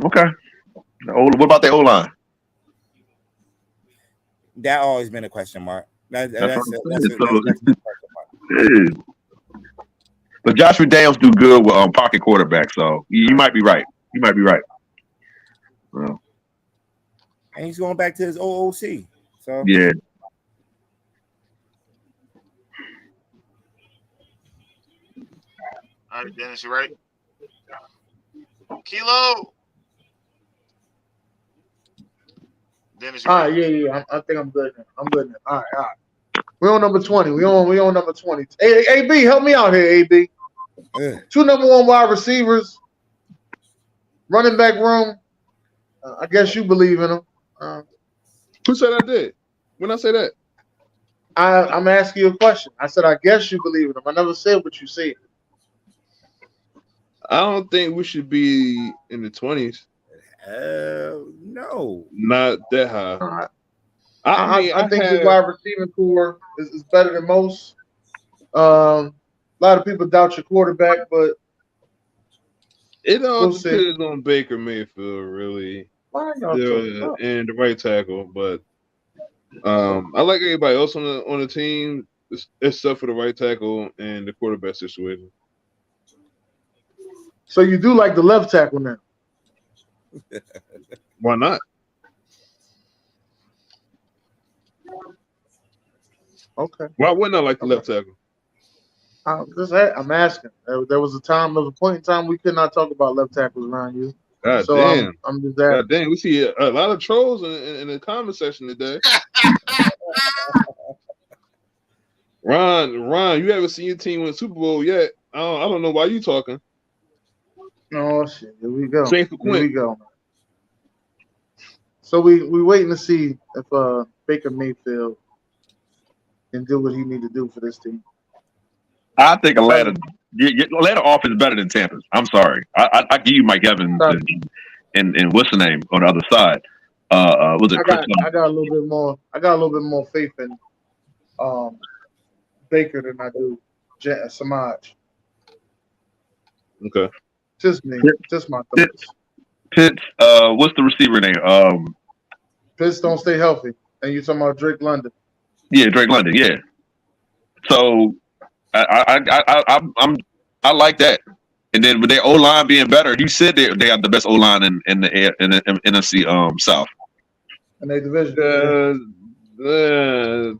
Okay. What about the O-line? That always been a question mark. That's but Josh McDaniels do good with pocket quarterback, so you might be right. Well, and he's going back to his OOC. So yeah. All right, Dennis, you ready? Kilo. Dennis, you ready? Yeah. I think I'm good now. All right. We're on number 20. We on number 20. Hey, AB, help me out here, AB. Yeah. 2 number 1 wide receivers, running back room. I guess you believe in them. Who said I did? When I say that? I'm asking you a question. I said, I guess you believe in them. I never said what you said. I don't think we should be in the 20s. No. Not that high. I think the wide receiving core is better than most. A lot of people doubt your quarterback, but it all depends on Baker Mayfield, really. And the right tackle, but I like everybody else on the team except for the right tackle and the quarterback situation. So you do like the left tackle now? Why not? Okay. Why wouldn't I like the left tackle? I'm asking. There was a point in time we could not talk about left tackles around you. God so damn. I'm just asking. God damn. We see a lot of trolls in the comment section today. Ron, you haven't seen your team win Super Bowl yet. I don't know why you talking. Oh shit! Here we go. Same for Quinn. Here we go. So we waiting to see if Baker Mayfield can do what he need to do for this team. I think Atlanta offense is better than Tampa's. I'm sorry. I give you Mike Evans and what's the name on the other side? Was it Chris? I got a little bit more. I got a little bit more faith in Baker than I do Samaj. Okay. Just me. Just my thoughts. Pitts. What's the receiver name? Pitts don't stay healthy, and you talking about Drake London? Yeah, Drake London. Yeah. So I like that. And then with their O line being better, you said they have the best O line in the NFC South. In their division. They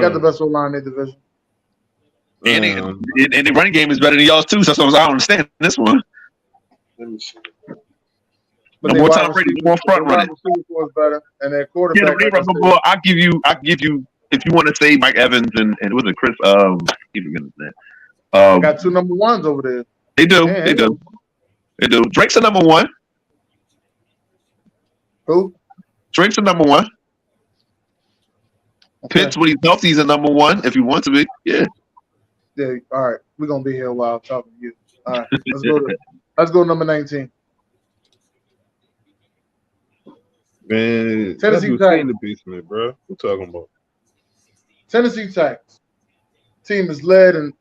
got the best O line in their division. And the running game is better than y'all's too. So I don't understand this one. Let me see. But more Tom Brady, more front running. Better, and their quarterback. Yeah, I give you. If you want to say Mike Evans and was it Chris? Got 2 number 1s over there. They do. Yeah, they do. They do. Drake's a number 1. Who? Drake's a number 1. Okay. Pitts, when he's healthy, he's a number 1. If he wants to be, yeah. Yeah. All right. We're gonna be here a while talking to you. All right. Let's go number 19. Man, Tennessee that dude seen the basement, bro. What talking about? Tennessee Titans. Team is led and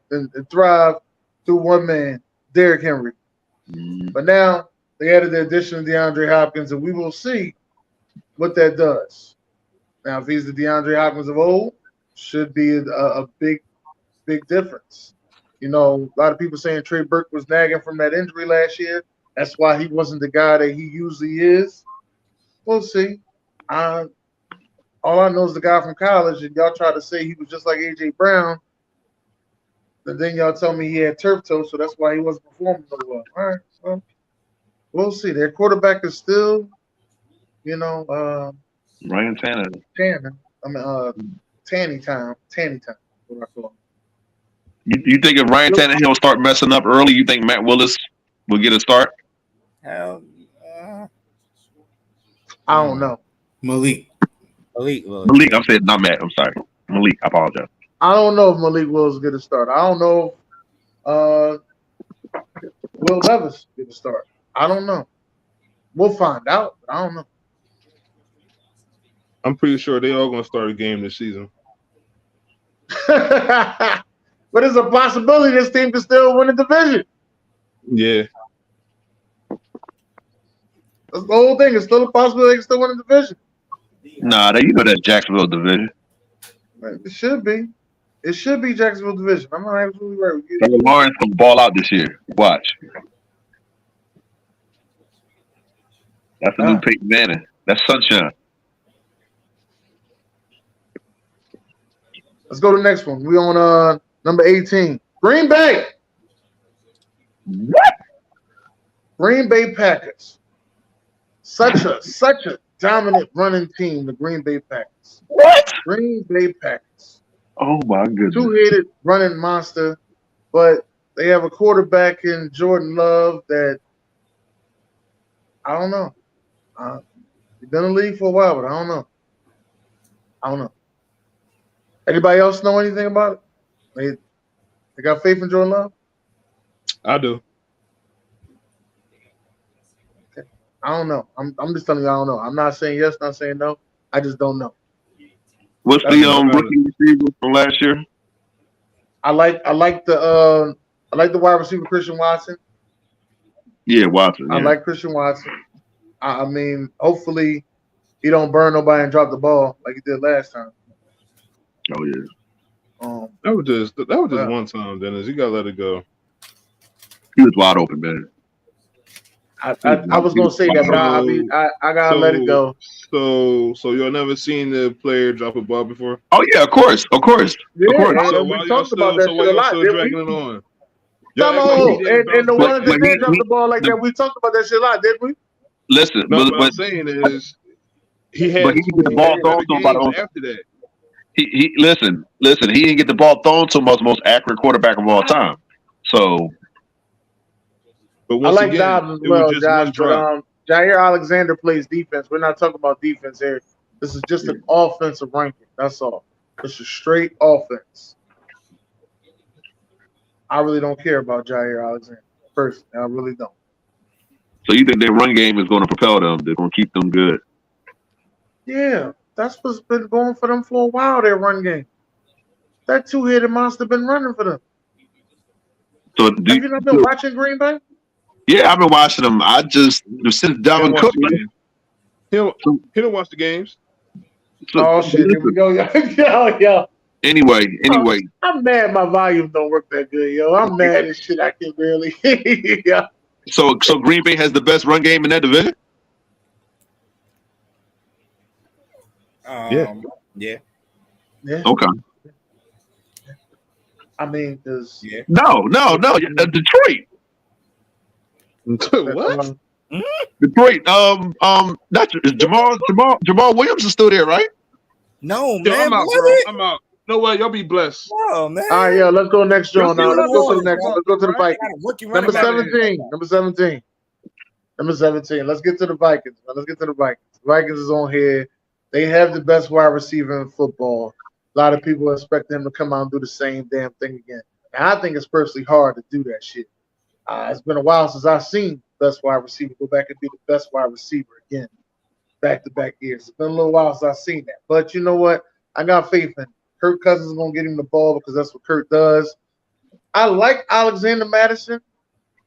thrive through one man, Derrick Henry. But now they added the addition of DeAndre Hopkins, and we will see what that does. Now, if he's the DeAndre Hopkins of old, should be a big difference. You know, a lot of people saying Trey Burke was nagging from that injury last year. That's why he wasn't the guy that he usually is. We'll see. All I know is the guy from college, and y'all try to say he was just like A.J. Brown. And then y'all tell me he had turf toe, so that's why he wasn't performing so well. All right, well, we'll see. Their quarterback is still, Ryan Tannehill. Tanny time. What I call him. You think if Ryan Tannehill start messing up early, you think Matt Willis will get a start? Hell, I don't know. Malik. I'm saying not Matt. I'm sorry. Malik. I apologize. I don't know if Malik Willis get a start. I don't know if Will Levis get a start. I don't know. We'll find out. But I don't know. I'm pretty sure they all gonna start a game this season. But there's a possibility this team can still win the division. Yeah. That's the whole thing. It's still a possibility they can still win the division. Nah, you know that Jacksonville division. It should be. It should be Jacksonville division. I'm not absolutely right with you. Lawrence can ball out this year. Watch. That's the new Peyton Manning. That's sunshine. Let's go to the next one. We on number 18. Green Bay. What? Green Bay Packers. Such a dominant running team, the Green Bay Packers. What? Green Bay Packers. Oh my goodness. Two-headed running monster, but they have a quarterback in Jordan Love that I don't know. He's been in the league for a while, but I don't know. Anybody else know anything about it? They got faith in Jordan Love? I do. Okay. I don't know. I'm just telling you I don't know. I'm not saying yes, not saying no. I just don't know. What's the rookie receiver from last year? I like the wide receiver Christian Watson. Yeah, Watson. Yeah. I like Christian Watson. I mean, hopefully he don't burn nobody and drop the ball like he did last time. Oh yeah. That was just one time, Dennis. You gotta let it go. He was wide open, man. I was gonna say that, but I gotta let it go. So you'll never seen the player drop a ball before? Oh yeah, of course. Yeah, of course. So we talked about that shit a lot, didn't we? On? No, and the one that did drop the ball like that, we talked about that shit a lot, didn't we? Listen, no, what I'm saying is he had get the ball thrown to him after that. He listen. He didn't get the ball thrown to him as the most accurate quarterback of all time. So, but I like Dobbs as well, Josh. But Jair Alexander plays defense. We're not talking about defense here. This is just an offensive ranking. That's all. It's a straight offense. I really don't care about Jair Alexander personally. I really don't. So you think their run game is going to propel them? They're going to keep them good? Yeah, that's what's been going for them for a while. Their run game. That two-headed monster been running for them. So have you not been watching Green Bay? Yeah, I've been watching them. I just since Dalvin Cook. He don't watch the games. So, shit! Here we go, yo. Anyway. I'm mad. My volume don't work that good, yo. I'm mad as shit. I can barely hear you. So Green Bay has the best run game in that division? Yeah. Okay. I mean, No. Detroit. What? Detroit. Not Jamal Williams is still there, right? No, man. I'm out, bro. I'm out. No way. Y'all be blessed. Oh man. All right, let's go next, John. Now let's go to the next one. Let's go to the Vikings. Number 17. Let's get to the Vikings. The Vikings is on here. They have the best wide receiver in football. A lot of people expect them to come out and do the same damn thing again. And I think it's personally hard to do that shit. It's been a while since I've seen best wide receiver go back and be the best wide receiver again, back-to-back years. It's been a little while since I've seen that. But you know what? I got faith in Kirk Cousins is going to get him the ball because that's what Kirk does. I like Alexander Madison.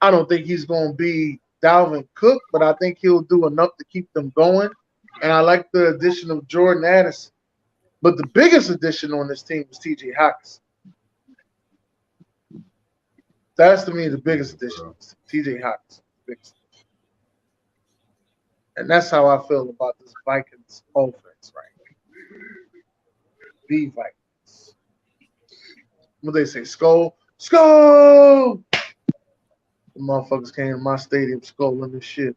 I don't think he's going to be Dalvin Cook, but I think he'll do enough to keep them going. And I like the addition of Jordan Addison. But the biggest addition on this team was T.J. Hawkins. That's, to me, the biggest addition. T.J. Hawkins. And that's how I feel about this Vikings offense right now. The Vikings. What they say? Skull? Skull! The motherfuckers came to my stadium skulling this shit.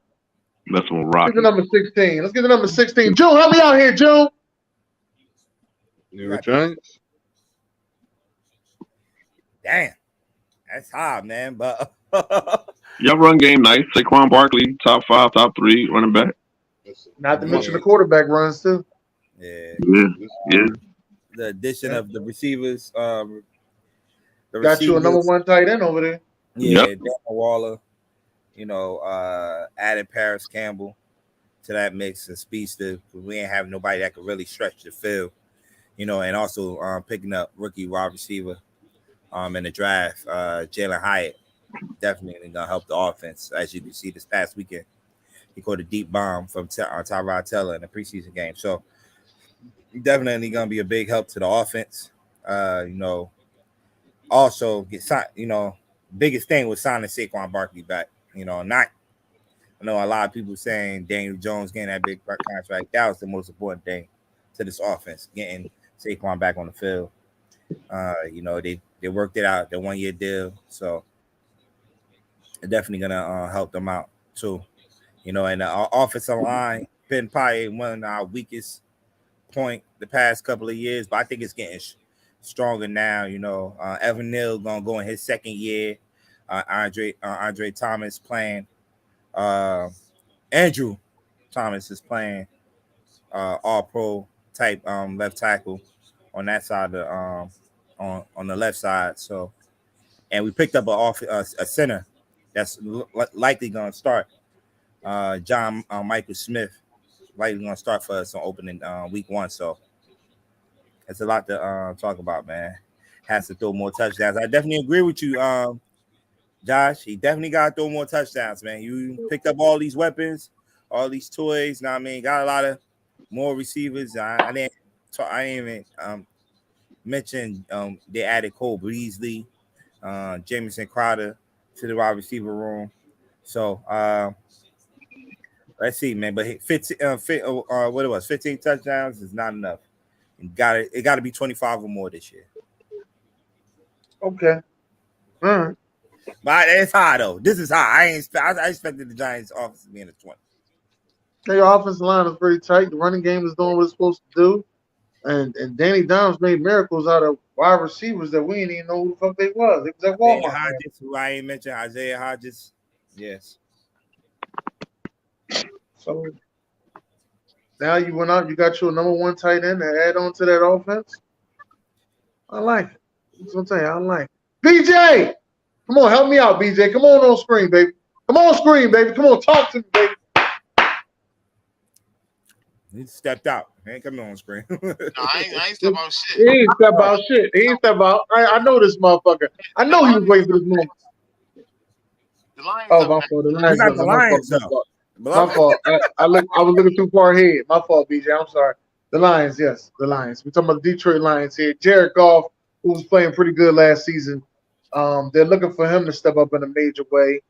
That's one rock. Let's get the number 16. Let's get the number 16. June, help me out here, June. New York Giants. Damn. That's hard, man. But y'all run game nice. Saquon Barkley, top 5, top 3 running back. Not to mention the quarterback runs too. Yeah. The addition of the receivers. Got you a number 1 tight end over there. Yeah, Darren Waller. Added Paris Campbell to that mix and speedster. We ain't have nobody that could really stretch the field. And also picking up rookie wide receiver in the draft, Jalen Hyatt, definitely gonna help the offense. As you can see this past weekend, he caught a deep bomb from Tyrod Taylor in the preseason game. So definitely gonna be a big help to the offense. Also get signed. Biggest thing was signing Saquon Barkley back. I know a lot of people saying Daniel Jones getting that big contract. That was the most important thing to this offense, getting Saquon back on the field. They worked it out, the 1-year deal. So it's definitely gonna help them out too. And the offensive line been probably one of our weakest point the past couple of years, but I think it's getting stronger now. Evan Neal gonna go in his second year. Andre Thomas playing. Andrew Thomas is playing all-pro type left tackle on that side of on the left side. So, and we picked up a center that's likely going to start. John Michael Smith likely going to start for us on opening week 1. So, it's a lot to talk about, man. Has to throw more touchdowns. I definitely agree with you, Josh. He definitely got to throw more touchdowns, man. You picked up all these weapons, all these toys. Know what I mean? Got a lot of more receivers. I didn't even mention they added Cole Beasley, Jamison Crowder to the wide receiver room. So let's see, man. But 15 touchdowns is not enough. It got to be 25 or more this year. Okay. All right. But it's high though. This is high. I expected the Giants' offense to be in the 20. Your offensive line is pretty tight. The running game is doing what it's supposed to do. And Danny Dimes made miracles out of wide receivers that we didn't even know who the fuck they was. It was at Walmart. Hodges, who I ain't mentioned, Isaiah Hodges. Yes. So now you went out, you got your number 1 tight end to add on to that offense. I like it. That's what I'm saying. I like it. BJ! Come on, help me out, BJ. Come on screen, baby. Come on screen, baby. Come on, talk to me, baby. He stepped out. He ain't coming on screen. No, I ain't step out shit. He ain't step out shit. He ain't step out. I know this motherfucker. I know he was waiting for this moment. The Lions. Oh, my fault. The Lions. Not the Lions, though. My fault. I was looking too far ahead. My fault, BJ. I'm sorry. The Lions, yes, the Lions. We're talking about the Detroit Lions here. Jared Goff, who was playing pretty good last season. They're looking for him to step up in a major way.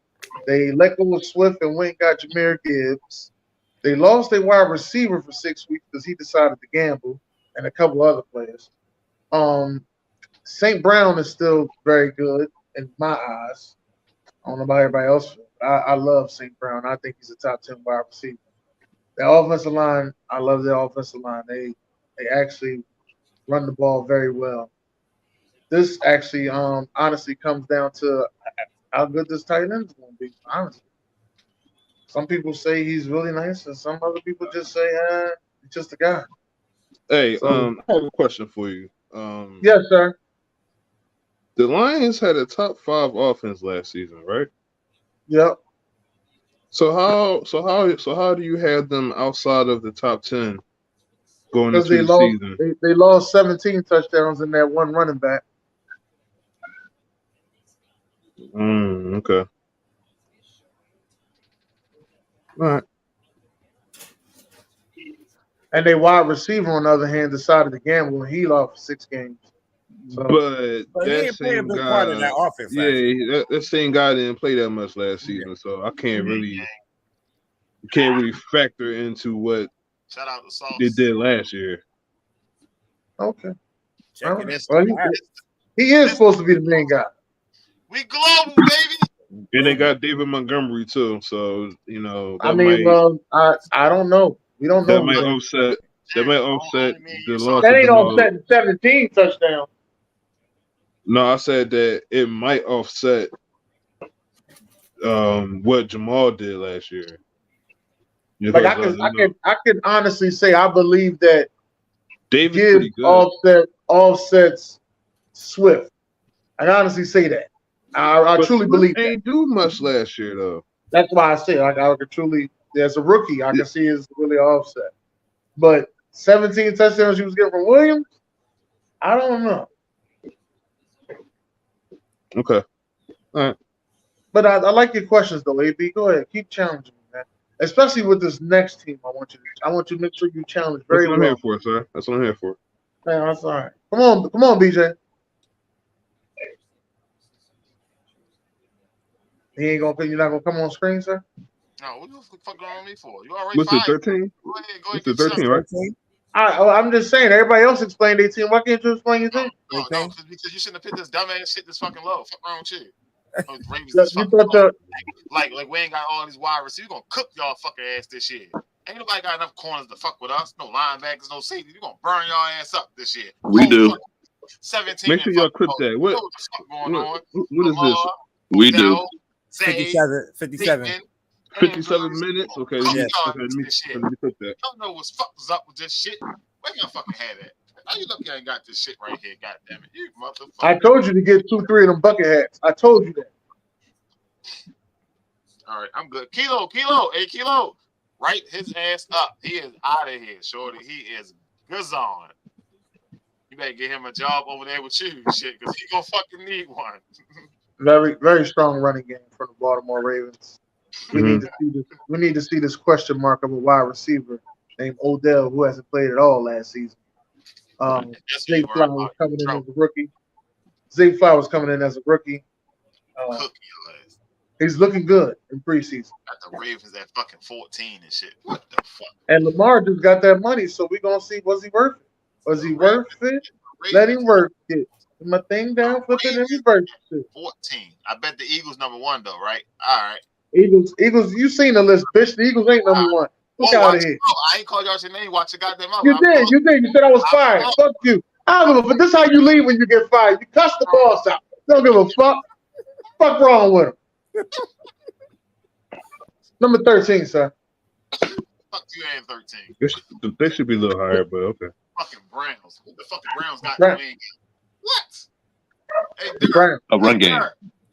They let go of Swift and went and got Jahmyr Gibbs. They lost their wide receiver for 6 weeks because he decided to gamble, and a couple other players. St. Brown is still very good in my eyes. I don't know about everybody else. I love St. Brown. I think he's a top 10 wide receiver. The offensive line, I love their offensive line. They actually run the ball very well. This actually honestly comes down to how good this tight end is going to be, honestly. Some people say he's really nice, and some other people just say, he's just a guy. Hey, I have a question for you. Yes, sir. The Lions had a top 5 offense last season, right? Yep. So how do you have them outside of the top 10 going Because into the season? they lost 17 touchdowns in that one running back. Okay. All right. And they wide receiver, on the other hand, decided to gamble and he lost 6 games. So, but he that ain't played a same big guy, part of that offense. that same guy didn't play that much last season, so I can't really factor into what Shout out to Sauce. they did last year. okay. Check it Well, he is supposed to be the main guy. We global, baby. And they got David Montgomery too, so you know. I don't know. We don't know. That might offset. That might offset the loss. That ain't offsetting 17 touchdowns. No, I said that it might offset what Jamal did last year. Like I can honestly say I believe that David's Gibbs pretty good. offsets Swift. I can honestly say that. I truly believe that. Ain't do much last year though. That's why I say I could truly, as a rookie, I can see it's really offset. But 17 touchdowns you was getting from Williams, I don't know. Okay. All right. But I like your questions though, AB. Go ahead, keep challenging me, man. Especially with this next team, I want you to make sure you challenge very well. That's what I'm here for, sir. That's what I'm here for. Man, that's all right. Come on, BJ. You're not gonna come on screen, sir? No, what the fuck going on me for? You already What's fired. it, 13? Go ahead. What's it, 13, right? I'm just saying, everybody else explained their team. Why can't you explain your team? No, because you shouldn't have picked this dumbass shit this fucking low. Fuck wrong with you. Like we ain't got all these wide receivers. We're gonna cook y'all fucking ass this year. Ain't nobody got enough corners to fuck with us. No linebackers, no safety. We're gonna burn y'all ass up this year. We do. 17. Make sure y'all clip that. What is this? We do. 57 minutes? Okay, let me clip that. Y'all know what's fucked up with this shit. Where y'all fucking had that? How you look, I ain't got this shit right here. God damn it, you motherfucker! I told you to get 2-3 of them bucket hats. I told you that. All right, I'm good. Kilo, hey Kilo, right his ass up. He is out of here, shorty. He is gone. You better get him a job over there with you, shit, because he gonna fucking need one. Very, very strong running game from the Baltimore Ravens. We need to see this question mark of a wide receiver named Odell, who hasn't played at all last season. Zay Flowers coming in as a rookie. He's looking good in preseason. Got the Ravens at fucking 14 and shit. What the fuck? And Lamar just got that money, so we're gonna see, was he worth it? Was he worth it? Let him work it. Put my thing down, flip it, and reverse it. 14. I bet the Eagles number 1 though, right? All right. Eagles. You seen the list, bitch? The Eagles ain't number 1. Look out of here. I ain't called y'all your name. Watch your goddamn mouth. You did. You said I was fired. Fuck you. I don't give a fuck. This is how you leave when you get fired. You cuss the boss out. Don't give a fuck. Fuck wrong with him. Number 13, sir. Fuck you and 13. They should be a little higher, but okay. Fucking Browns. What the fucking Browns got? What? Hey, Derek. A run game.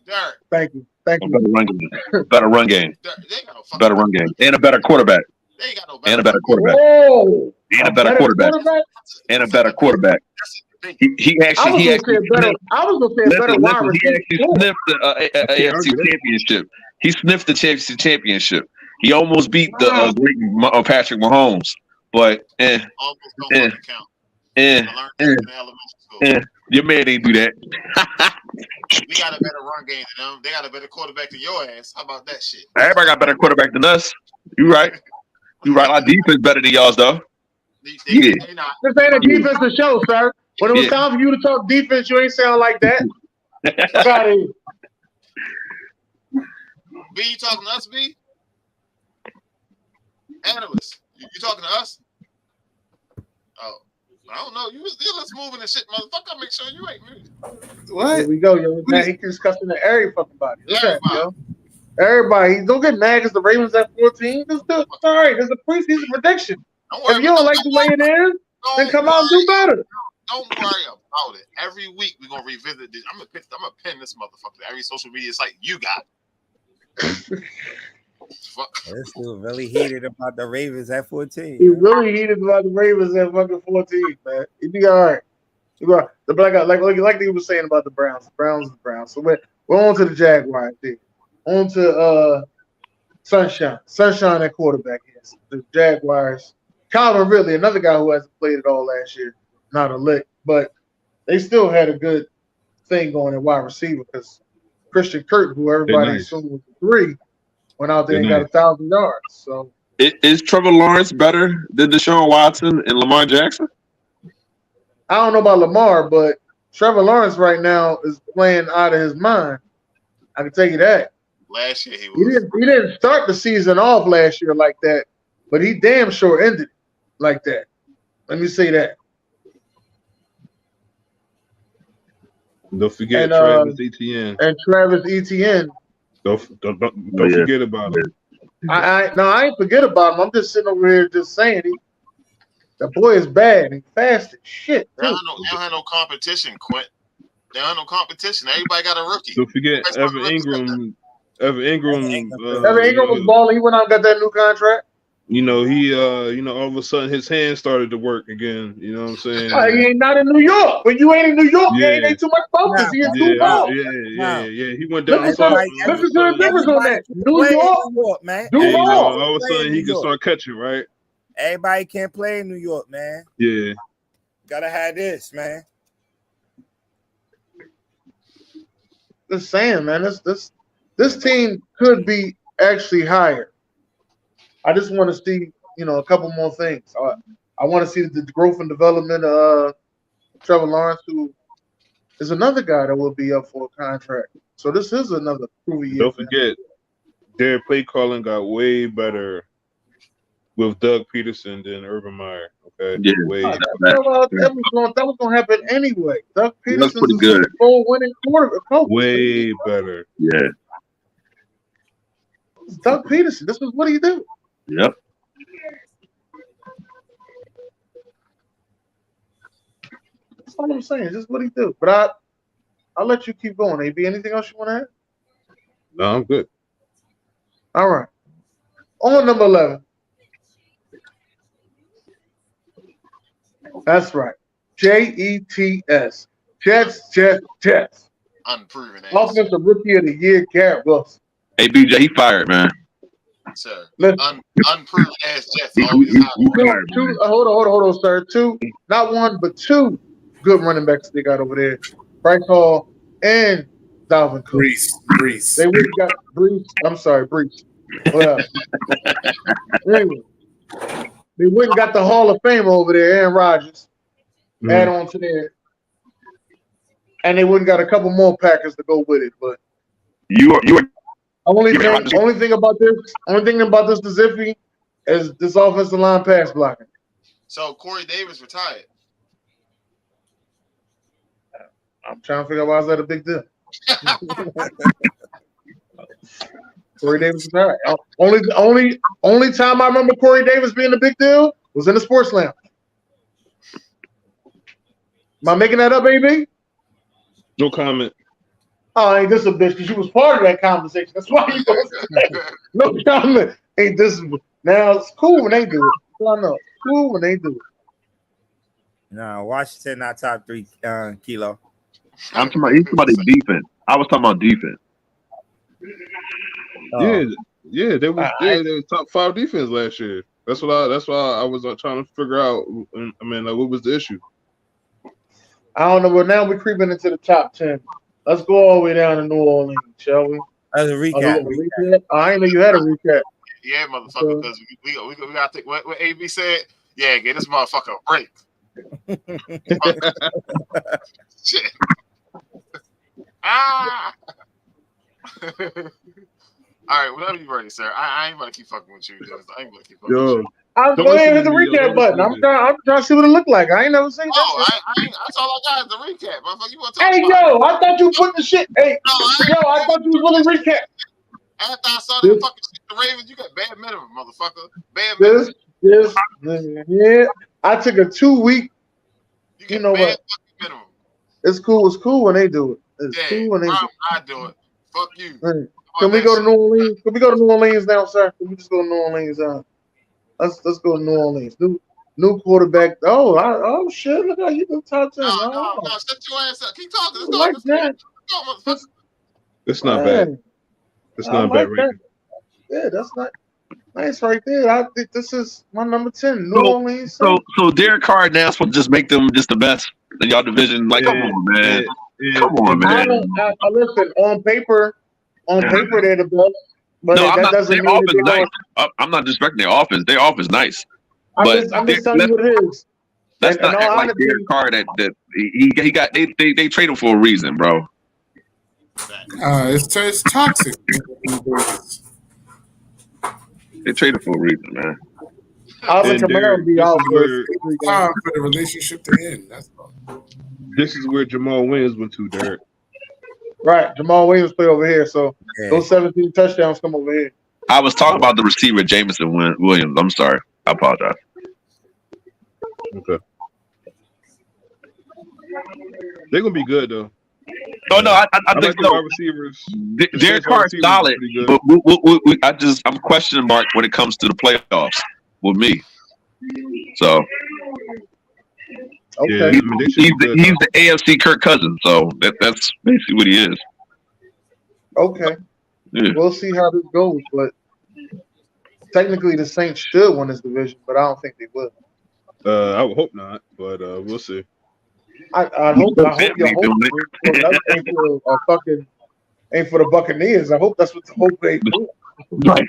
Derek. Thank you. Better run game. Better run game. And a better quarterback. They ain't got no and a better quarterback. Whoa. And a better quarterback. And a better quarterback. He actually I was gonna say a better wide receiver. He actually sniffed the AFC championship. He sniffed the AFC championship. He almost beat the great Patrick Mahomes, but your man ain't do that. We got a better run game than them. They got a better quarterback than your ass. How about that shit? Everybody got a better quarterback than us. You right. Our defense better than y'all's though. This ain't a defensive show, sir. When it was time for you to talk defense, you ain't sound like that. Got it. B, you talking to us, B? Analyst, you talking to us? Oh, I don't know. You still let's moving and shit, motherfucker. Make sure you ain't moving. What? Here we go, yo. Man, he keeps cussing at every fucking body. Look at that, yo. Everybody, don't get mad because the Ravens at 14. Just do it. All right, there's a preseason prediction. If you don't like the way it is, then come out and do better. Don't worry about it. Every week we're gonna revisit this. I'm gonna pin this motherfucker to every social media site you got. Fuck. This dude really heated about the Ravens at 14. He really heated about the Ravens at fucking 14, man. He'd be all right. The black guy, like he was saying about the Browns. The Browns. So we're on to the Jaguars. Dude. On to Sunshine at quarterback. Yes, the Jaguars. Calvin Ridley, another guy who hasn't played at all last year, not a lick, but they still had a good thing going at wide receiver because Christian Kirk, who everybody assumed was a 3, went out there and got 1,000 yards. So is Trevor Lawrence better than Deshaun Watson and Lamar Jackson? I don't know about Lamar, but Trevor Lawrence right now is playing out of his mind. I can tell you that. Last year he didn't start the season off last year like that, but he damn sure ended it like that. Let me say that. Don't forget Travis Etienne. And Travis Etienne. Don't forget about it. I ain't forget about him. I'm just sitting over here just saying the boy is bad and fast as shit. They don't have no competition, Quint. They don't have no competition. Everybody got a rookie. Don't forget Evan Ingram. Evan Ingram was balling. He went out and got that new contract. He all of a sudden his hands started to work again. You know what I'm saying? He ain't not in New York. When you ain't in New York, you ain't too much focus. He in too ball. Yeah. He went down. Listen to the difference on that. New York, man. All of a sudden he can start catching, right? Everybody can't play in New York, man. Yeah. Gotta have this, man. Just saying, man. This team could be actually higher. I just want to see, a couple more things. I want to see the growth and development of Trevor Lawrence, who is another guy that will be up for a contract. So this is another proven year. Don't forget, their play calling got way better with Doug Peterson than Urban Meyer. Okay, that was going to happen anyway. Doug Peterson pretty good. Full winning quarterback. Way better. Yeah. Doug Peterson. This is what he do. Yep. That's all I'm saying. Just what he do. But I'll let you keep going. AB, anything else you want to add? No, I'm good. All right. On number 11. That's right. Jets. Jets. Unproven. Offensive Rookie of the Year, Garrett Wilson. Hey, BJ, he fired, man. Sir. Unproven ass Jets. Hold on, sir. Not one, but 2 good running backs they got over there. Bryce Hall and Dalvin Cook. Brees. They really got Brees. I'm sorry, Brees. Well, anyway, they went and got the Hall of Fame over there, Aaron Rodgers. Add on to there. And they went and got a couple more Packers to go with it. But you are only thing about this is iffy is this offensive line pass blocking. So Corey Davis retired. I'm trying to figure out why is that a big deal. Corey Davis retired. Only time I remember Corey Davis being a big deal was in the sports lounge. Am I making that up, AB? No comment. Oh, ain't this a bitch? Because you was part of that conversation. That's why you don't say no comment. Ain't this now? It's cool when they do it. I know. It's cool when they do it. No, Washington not top 3 kilo. I'm talking about the defense. I was talking about defense. Yeah, they was top 5 defense last year. That's why I was trying to figure out. I mean, what was the issue? I don't know, but now we're creeping into the top 10. Let's go all the way down to New Orleans, shall we? As a recap. I didn't know you had a recap. Yeah, motherfucker, because we got to think what AB said. Yeah, get this motherfucker a break. Shit. All right, whatever you ready, sir. I ain't about to keep fucking with you. I ain't about to keep fucking with you. I'm going to hit the recap button. I'm trying to see what it looked like. I ain't never seen that. Oh, that's all I got is the recap. Motherfucker, you want to talk about I thought you put the shit. Hey, I thought you was really recap. After I saw the fucking shit, the Ravens, you got bad minimum, motherfucker. Bad minimum. Yeah. I took a 2-week You You get know bare what? fucking minimum. It's cool. It's cool when they do it. It's Yeah, cool when they do it. I do it. Fuck you. Hey, can we go to New Orleans? Can we go to New Orleans now, sir? Can we just go to New Orleans? Let's go to New Orleans. New quarterback. Oh shit! Look how you the top 10. No, shut your ass up. Keep talking. Let's go. Like Let's go. that. Let's go, motherfucker. It's not bad. It's not bad. Right. Yeah, that's not nice right there. I think this is my number 10. New Orleans. So Derek Carr now is supposed to just make them just the best in y'all division. Like, come on, man. Come on, man. I listen, on paper, they're the best. But No, that doesn't their mean offense that nice. I'm not disrespecting their offense. Their offense nice. I'm just telling you what it is. Let's not act like Derek Carr that he got they traded him for a reason, bro. It's toxic. They traded for a reason, man. Alvin Kamara be out for the relationship to end. That's all. This is where Jamal Williams went to, Derek. Right, Jamal Williams play over here, so those 17 touchdowns come over here. I was talking about the receiver Jameson Williams. I'm sorry. I apologize. Okay. They're gonna be good though. Oh no, I think like the wide receivers. Derek Carr's solid, but I'm questioning mark when it comes to the playoffs with me. So okay, he's the AFC Kirk Cousins, so that's basically what he is. Okay, yeah. We'll see how this goes, but technically the Saints should win this division, but I don't think they will. I would hope not, but we'll see. I hope your hope ain't for the Buccaneers. I hope that's what the hope they do. Right.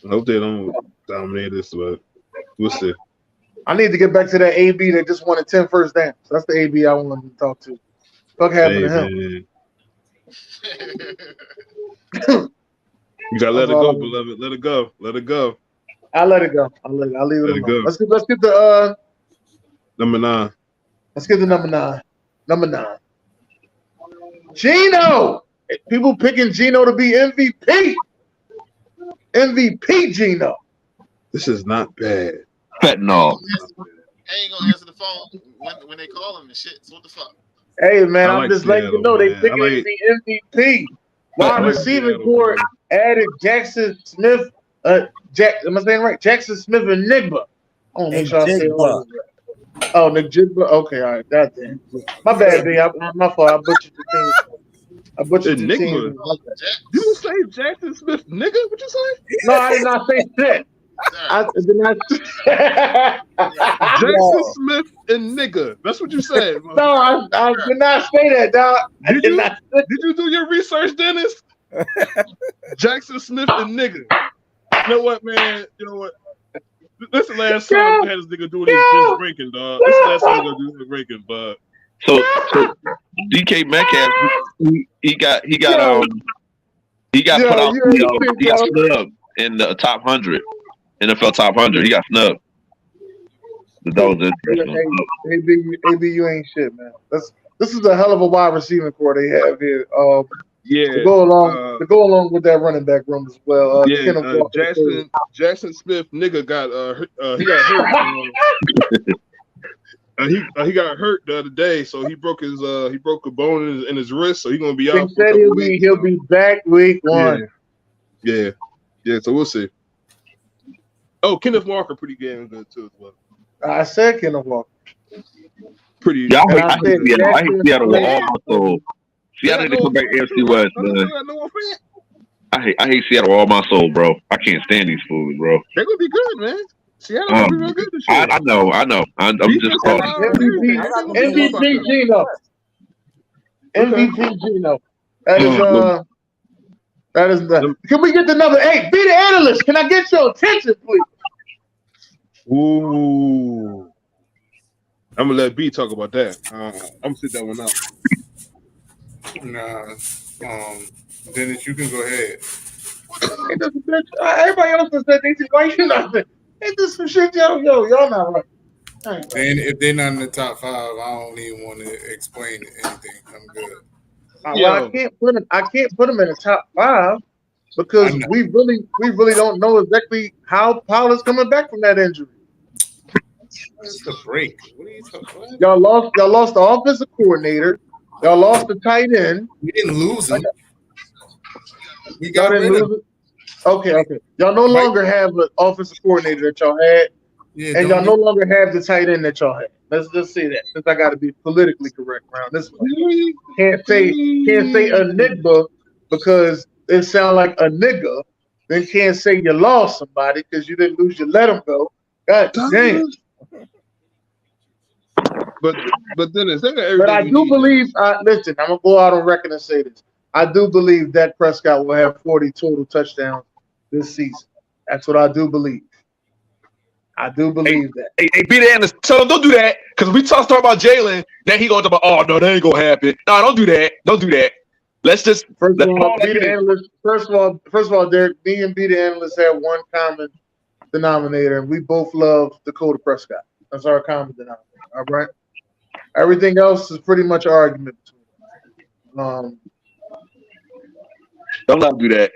I hope they don't dominate this, but we'll see. I need to get back to that AB that just wanted 10 first downs. That's the AB I wanted to talk to. Fuck happened to him? You gotta let it go, beloved. Let it go. Let it go. I'll let it go. I'll leave it alone. Let's get the number 9. Let's get the number 9. Number 9. Gino. People picking Gino to be MVP. MVP Gino. This is not bad. Fentanyl. I ain't gonna answer the phone when they call him and shit. So what the fuck? Hey man, I'm just letting you know they picking the MVP. Wide receiving core added Jackson Smith. Am I saying right? Jackson Smith and Nigba. I don't make sure I say all that. Oh, Nigba. Okay, all right. That then. My bad, B. My fault. I butchered the team. I butchered the team. You say Jackson Smith, nigga? What you say? No, I did not say shit. I did not. Jackson Smith and nigga. That's what you said. No, I did not say that, dog. Did you do your research, Dennis? Jackson Smith and nigga. You know what, man? You know what? This is the last time we had this nigga doing this ranking, dog. This is the last time we're gonna do this ranking, bud. So DK Metcalf, he got put out. He got snubbed in the top 100, NFL top 100. He got snubbed. That was interesting. AB, you ain't shit, man. This is a hell of a wide receiving core they have here. To go along with that running back room as well. Jackson Smith, nigga, got he got hurt. He got hurt the other day, so he broke a bone in his wrist, so he's gonna be out. He said he'll be back week 1. Yeah. So we'll see. Oh, Kenneth Walker, pretty damn good too as well. I said Kenneth Walker. Pretty. Yeah, I hate Seattle with all my soul. Seattle need to come back AFC West, man. I hate Seattle with all my soul, bro. I can't stand these fools, bro. They're gonna be good, man. Seattle gonna be real good this year. I know. I'm just calling. MVP Gino. MVP Gino. That is the. Can we get the number 8? Be the analyst. Can I get your attention, please? Ooh. I'm gonna let B talk about that. I'm gonna sit that one out. Nah. Dennis, you can go ahead. Everybody else has said they see why you not. Ain't this some shit, y'all not right. And if they're not in the top 5, I don't even want to explain anything. I'm good. Well, I can't put them in the top 5 because we really don't know exactly how Pollard's coming back from that injury. That's the break. What are you talking about? Y'all lost the offensive coordinator. Y'all lost the tight end. We didn't lose him. We Y'all got didn't rid of lose it. Okay. Y'all no longer have an offensive coordinator that y'all had, and y'all no longer have the tight end that y'all had. Let's just say that, since I got to be politically correct around this one. Can't say a nigga because it sounds like a nigga. Then can't say you lost somebody because you didn't lose. You let them go. God damn. But then it's everything. But I do believe. Listen, I'm gonna go out on record and say this. I do believe Dak Prescott will have 40 total touchdowns this season. That's what I do believe. I do believe that. Hey, be there and tell him don't do that because we talk about Jalen. Then he gonna talk about, oh no, that ain't gonna happen. No, don't do that. Don't do that. Let's just first of all, Derek, me and Be the Analyst have one common denominator, and we both love Dakota Prescott. That's our common denominator. All right. Everything else is pretty much an argument between don't let him do that.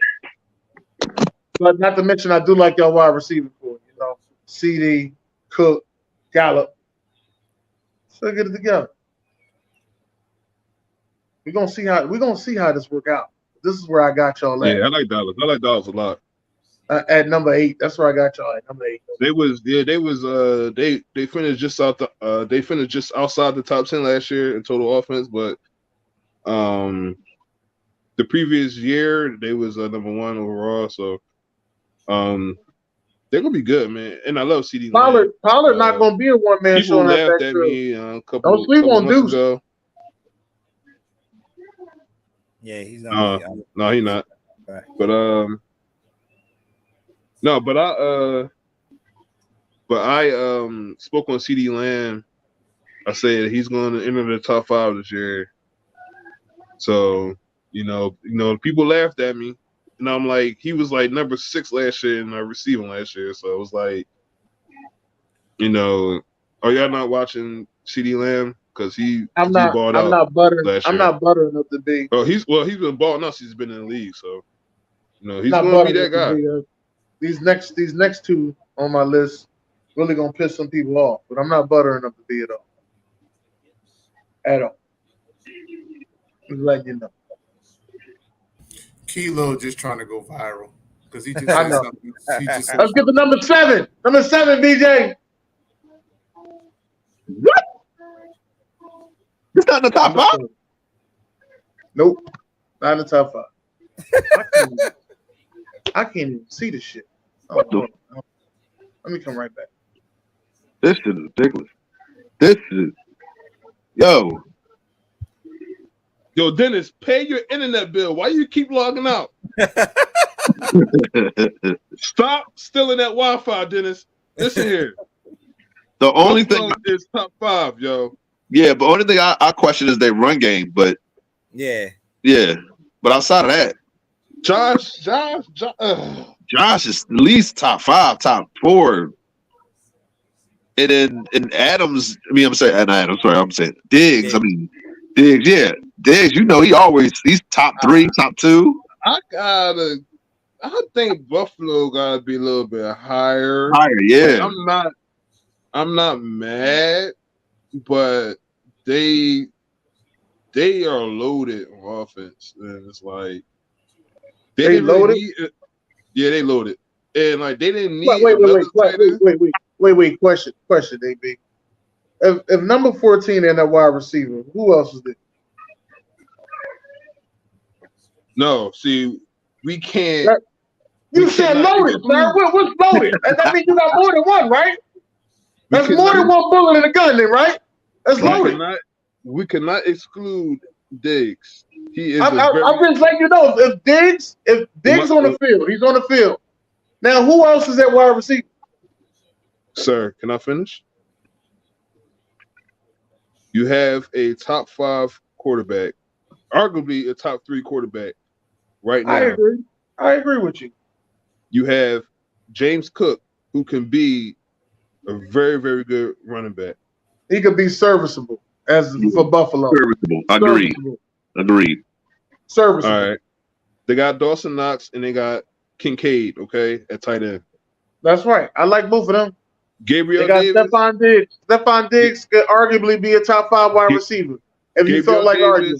But not to mention, I do like y'all wide receiver for CD, Cook, Gallup. So get it together. We're gonna see how this work out. This is where I got y'all at. Yeah, I like Dallas. I like Dallas a lot. At number 8, that's where I got y'all at number 8. They finished just outside the top 10 last year in total offense, but the previous year they was number 1 overall. So they're gonna be good, man. And I love CD. Pollard not gonna be a one-man show. People laughed at me a couple months ago. Yeah, he's not. No, he's not. Right. But no, but I spoke on CD Lamb. I said he's going to enter the top 5 this year. So people laughed at me, and I'm like, he was like number 6 last year in receiving last year. So it was like, are y'all not watching CD Lamb? Because I'm not buttering up the big. Oh, he's been balling out since he's been in the league. So he's going to be that guy. These next 2 on my list really gonna piss some people off, but I'm not buttering up the bee at all. Just letting you know. Kilo just trying to go viral because he just said something. Let's get to number 7. Number 7, BJ. What? It's not in the top 5? Nope, not in the top 5. I can't even see this shit. Let me come right back. This shit is ridiculous. This is yo, Dennis, pay your internet bill. Why you keep logging out? Stop stealing that Wi-Fi, Dennis. Listen here. The only thing is top 5, yo. Yeah, but only thing I question is their run game. But yeah. But outside of that, Josh is at least top 5, top 4. And then Adams, I'm saying Diggs. Diggs, yeah. Diggs, he's top 3, top 2. I think Buffalo gotta be a little bit higher. Yeah. I'm not mad, but they are loaded on offense. And it's like they loaded. They loaded. And like they didn't need Wait, question, AB. If number 14 and that wide receiver, who else is there? No, see, we can't. You said loaded, sir. What's loaded? That means you got more than one, right? That's more than one bullet in the gun, then, right? That's loaded. We cannot exclude Diggs. He is. I'm just letting you know if Diggs on the field, he's on the field. Now, who else is that wide receiver? Sir, can I finish? You have a top 5 quarterback, arguably a top 3 quarterback right now. I agree with you. You have James Cook, who can be a very, very good running back. He could be serviceable for Buffalo. Serviceable. Agreed. Serviceable. All right. They got Dawson Knox and they got Kincaid, okay, at tight end. That's right. I like both of them. Gabriel They got Davis. Stephon Diggs. Stephon Diggs could arguably be a top 5 wide receiver if you felt like arguing.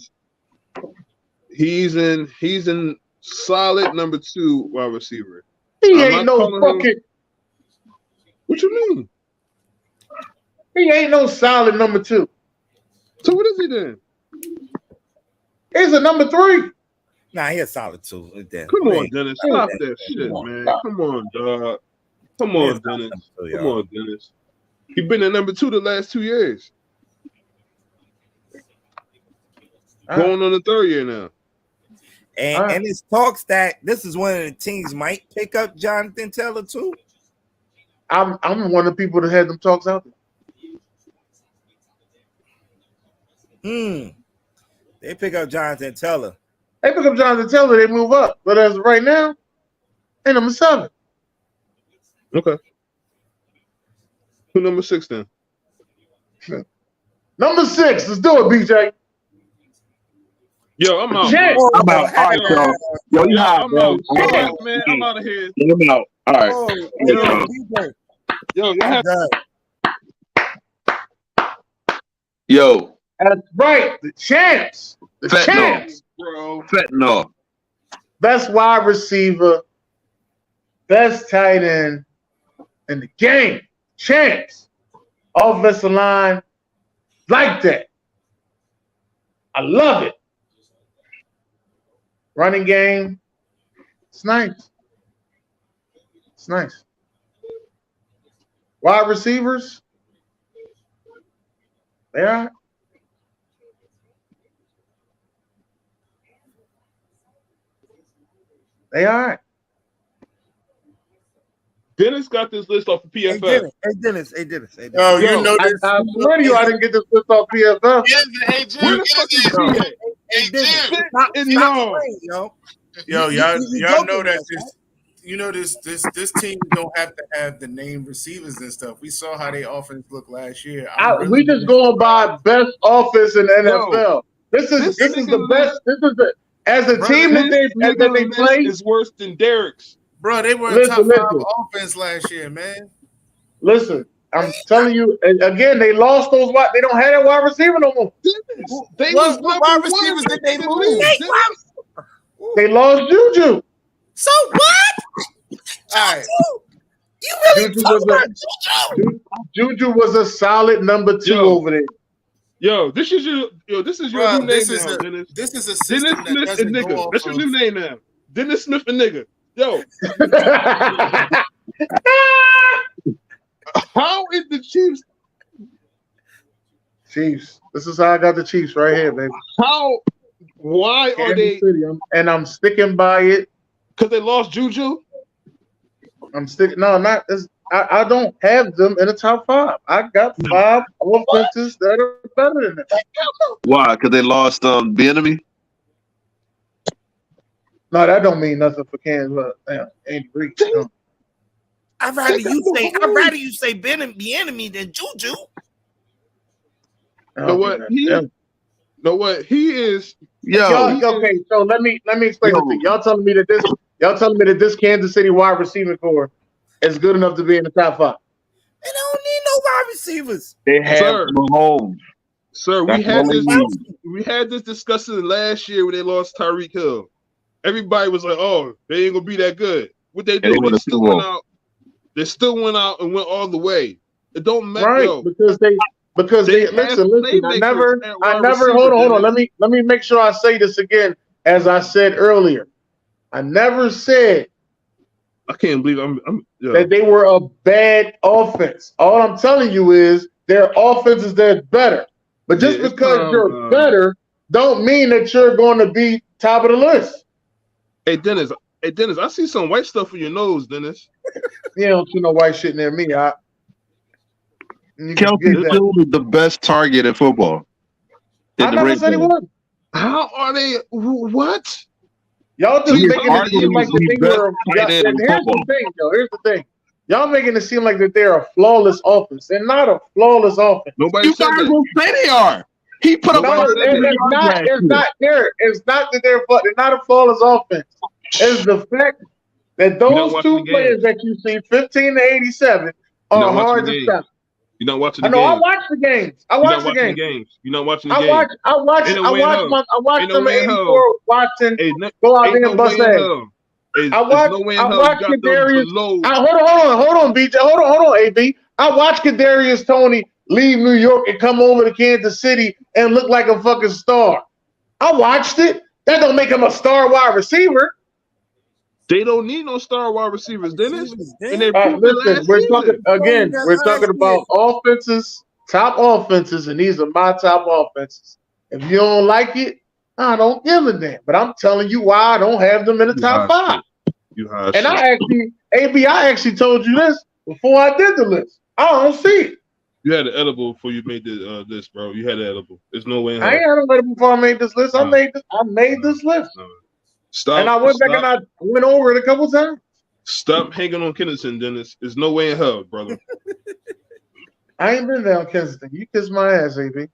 He's in solid number 2 wide receiver. He ain't no fucking. What you mean? He ain't no solid number 2. So what is he then? He's a number 3. Nah, he a solid 2. Come on, Dennis. Stop that shit, man. Come on, dog. Come on, Dennis. Come on, Dennis. He been at number 2 the last 2 years. Going on the 3rd year now. And it's talks that this is one of the teams might pick up Jonathan Taylor too. I'm one of the people that had them talks out there. They pick up Jonathan Taylor. They pick up Jonathan Taylor, they move up. But as of right now, they number 7. Okay. Who number 6 then? Number 6. Let's do it, BJ. Yo, I'm out. I'm out. All right, y'all. Yo, you out, bro. Man, I'm out of here. I'm out. All right. Yo. That's right. The champs. The champs. Bro. Fentanyl. Best wide receiver. Best tight end in the game. Champs. Offensive line. Like that. I love it. Running game. It's nice. It's nice. Wide receivers. They are. They are. Dennis got this list off of PFF. Hey, Dennis. Oh, you know this. I swear to you, I didn't get this list off PFF. Hey, Jim. Hey, Dennis. Yo, y'all know that this. You know this team don't have to have the name receivers and stuff. We saw how their offense looked last year. We just going by best offense in the NFL. This is the best. This is the as a team that they play is worse than Derek's. Bro, they were top 5 offense last year, man. Listen, I'm telling you again. They lost those wide. They don't have that wide receiver no more. What wide receivers did they lose? They lost Juju. So what? All right. You really talking about Juju? Juju was a solid number 2 over there. Yo, this is your new name now, Dennis. This is a system Dennis Smith and nigga. That's your new name now. Dennis Smith and nigga. Yo. How is the Chiefs? Chiefs. This is how I got the Chiefs right here, baby. Why are they? And I'm sticking by it. Because they lost Juju? I'm sticking. No, not. I don't have them in the top 5. I got 5 offenses that are better than that. Why? Because they lost Bieniemy? No, that don't mean nothing for Kansas. Andy Reid. No. I'd rather you say Bieniemy than Juju. Know what? He is. Okay, so let me explain this thing. Y'all telling me that this Kansas City wide receiver core is good enough to be in the top 5. They don't need no wide receivers. They have Mahomes. Sir, we had this discussion last year when they lost Tyreek Hill. Everybody was like, "Oh, they ain't gonna be that good." What they do? They still went out and went all the way. It don't matter, right? Because they listen. I never. Hold on. Let me make sure I say this again, as I said earlier. I never said. I can't believe that they were a bad offense. All I'm telling you is their offense is better. But just because you're better, don't mean that you're going to be top of the list. Hey Dennis, I see some white stuff in your nose, Dennis. You don't see no white shit near me. Kelsey still is the best target in football. I never said he was. How are they? What? Y'all just making it seem like the thing. Here's the thing. Y'all making it seem like that they're a flawless offense. They're not a flawless offense. Nobody said that. You guys will say they are. He put up. It's not that they're not a flawless offense. It's the fact that those 2 players that you see, 15 to 87, are hard to stop. You're not watching I the know. games. I watch the games. I watch the games. You're not watching the games. I watch number 84 watching. Go out there and bust ass. I watch Kadarius. Hold on, BJ. Hold on, AB. I watch Kadarius Toney leave New York and come over to Kansas City and look like a fucking star. I watched it. That don't make him a star wide receiver. They don't need no star wide receivers, Dennis. And listen, we're talking about offenses, top offenses, and these are my top offenses. If you don't like it, I don't give a damn. But I'm telling you why I don't have them in the top 5. And I actually told you this before I did the list. I don't see it. You had an edible before you made the list, bro. You had an edible. There's no way. I ain't had an edible before I made this list. I made this list. Stop. And I went back and I went over it a couple times. Stop hanging on Kennison, Dennis. There's no way in hell, brother. I ain't been down Kensington. You kiss my ass, AB.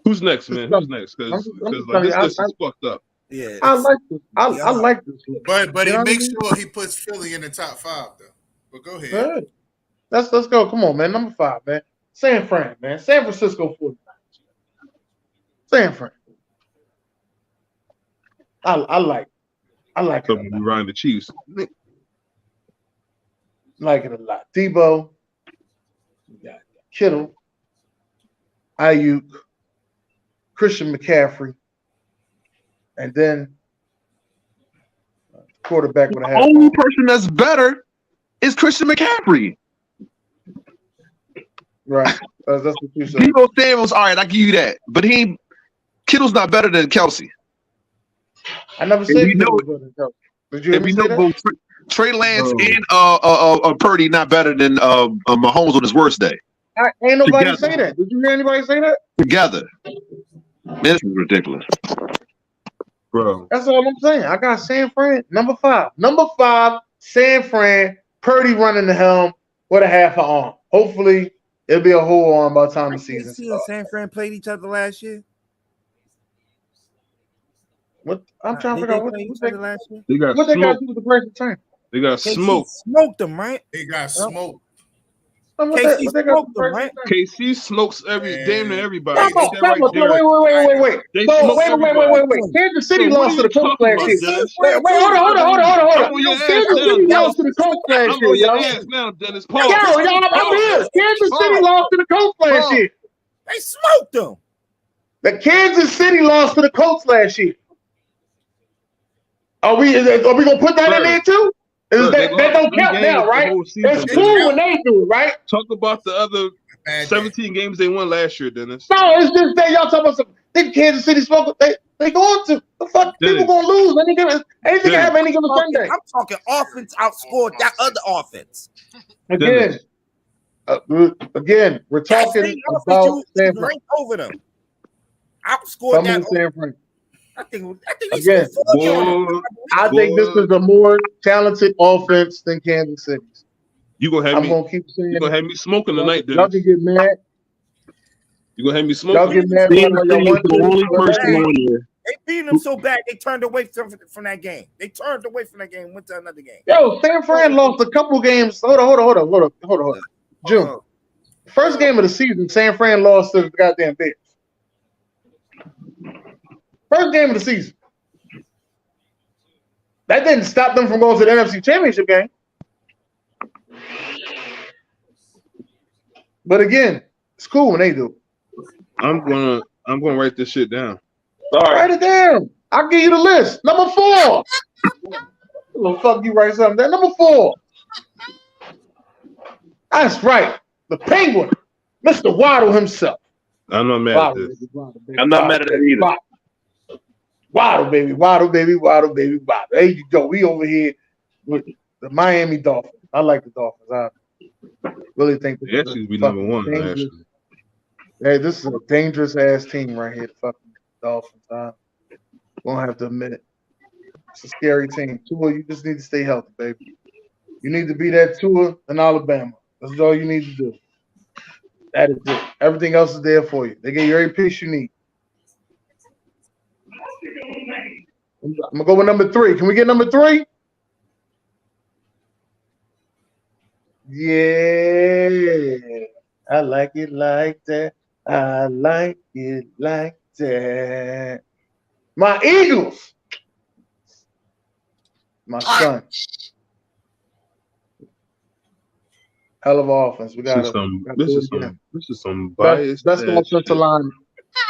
Who's next, man? Who's next? Because like, this list is fucked up. Yeah, I like this. I like this. But he makes sure he puts Philly in the top 5 though. But go ahead. Good. Let's go. Come on, man. Number 5, man. San Fran, man. San Francisco 49ers. San Fran. I like it. You riding the Chiefs. Like it a lot. Debo, we got Kittle, Ayuk, Christian McCaffrey, and then quarterback with a half. The only person that's better is Christian McCaffrey. Right. That's what you said. Debo Samuel's all right. I give you that, but Kittle's not better than Kelsey. I never said Kittle was better than Kelsey. Did you hear me say that? Trey Lance and Purdy not better than Mahomes on his worst day. Ain't nobody say that. Did you hear anybody say that? Together. Man, this is ridiculous. Bro. That's all I'm saying. I got San Fran, number 5. Number 5, San Fran, Purdy running the helm with a half an arm. Hopefully, it'll be a whole arm by the time the season starts. San Fran played each other last year. What I'm trying to figure out what they got to do with the break of time. They got smoked. Smoked them, right? They got smoked. KC smoked them, right? KC smokes damn near everybody. Wait. Kansas City lost to the Colts last year. Wait, hold on. Kansas City lost to the Colts last year, y'all. Now, Dennis, I'm here. Kansas City lost to the Colts last year. They smoked them. The Kansas City lost to the Colts last year. Are we gonna put that in there too? That don't count now, right? It's cool when they do it, right? Talk about the other 17 games they won last year, Dennis. No, it's just that y'all talking about some. Then Kansas City smoke. They going to the fuck. People gonna lose. Anything can happen any given Sunday. I'm talking offense outscored that other offense. Again, we're talking about San Fran. Over them. Outscored that. San Fran. I think this is a more talented offense than Kansas City's. You gonna have I'm me? Gonna keep saying you gonna have me smoking tonight, Dennis? Y'all can get mad. You gonna have me smoking? Y'all get mad. The only person on here. They beat them so bad they turned away from that game. They turned away from that game, went to another game. Yo, San Fran lost a couple games. Hold on. June. First game of the season, San Fran lost to the goddamn Bears. First game of the season. That didn't stop them from going to the NFC Championship game. But again, it's cool when they do. I'm gonna write this shit down. All right. Write it down. I'll give you the list. Number 4. Well, fuck you, write something down. Number 4. That's right. The Penguin, Mr. Waddle himself. I'm not mad at this. I'm not mad at that either. Waddle, baby. There you go. We over here with the Miami Dolphins. I like the Dolphins. I really think this should be number 1. Actually. Hey, this is a dangerous ass team right here. The fucking Dolphins. I'm gonna have to admit it. It's a scary team. Tua, you just need to stay healthy, baby. You need to be that Tua in Alabama. That's all you need to do. That is it. Everything else is there for you. They get you every piece you need. I'm gonna go with number 3. Can we get number 3? Yeah, I like it like that. I like it like that. My Eagles, my son. Hell of offense. We got to do it again. This is some Best biased best ass offensive shit. line.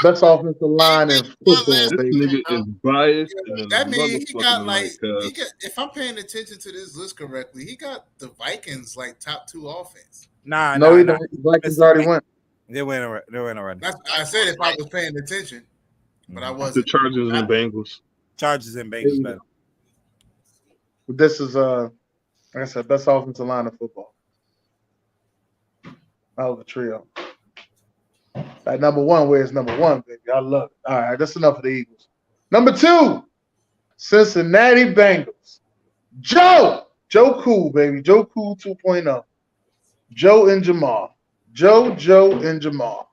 Best offensive line in Well, football, This listen, baby. nigga is biased yeah, and then that a means he got motherfucking like like he got. If I'm paying attention to this list correctly, he got the Vikings like top 2 offense. Nah. No, he don't. Vikings already went. They went already. That's I said if I was paying attention, but I the wasn't. Chargers and Bengals. Chargers and Bengals better. This is like I said, best offensive line in football. Out of the trio. At number 1, where's number 1, baby? I love it. All right, that's enough of the Eagles. Number 2, Cincinnati Bengals. Joe Cool, baby. Joe Cool 2.0. Joe and Jamal. Joe and Jamal.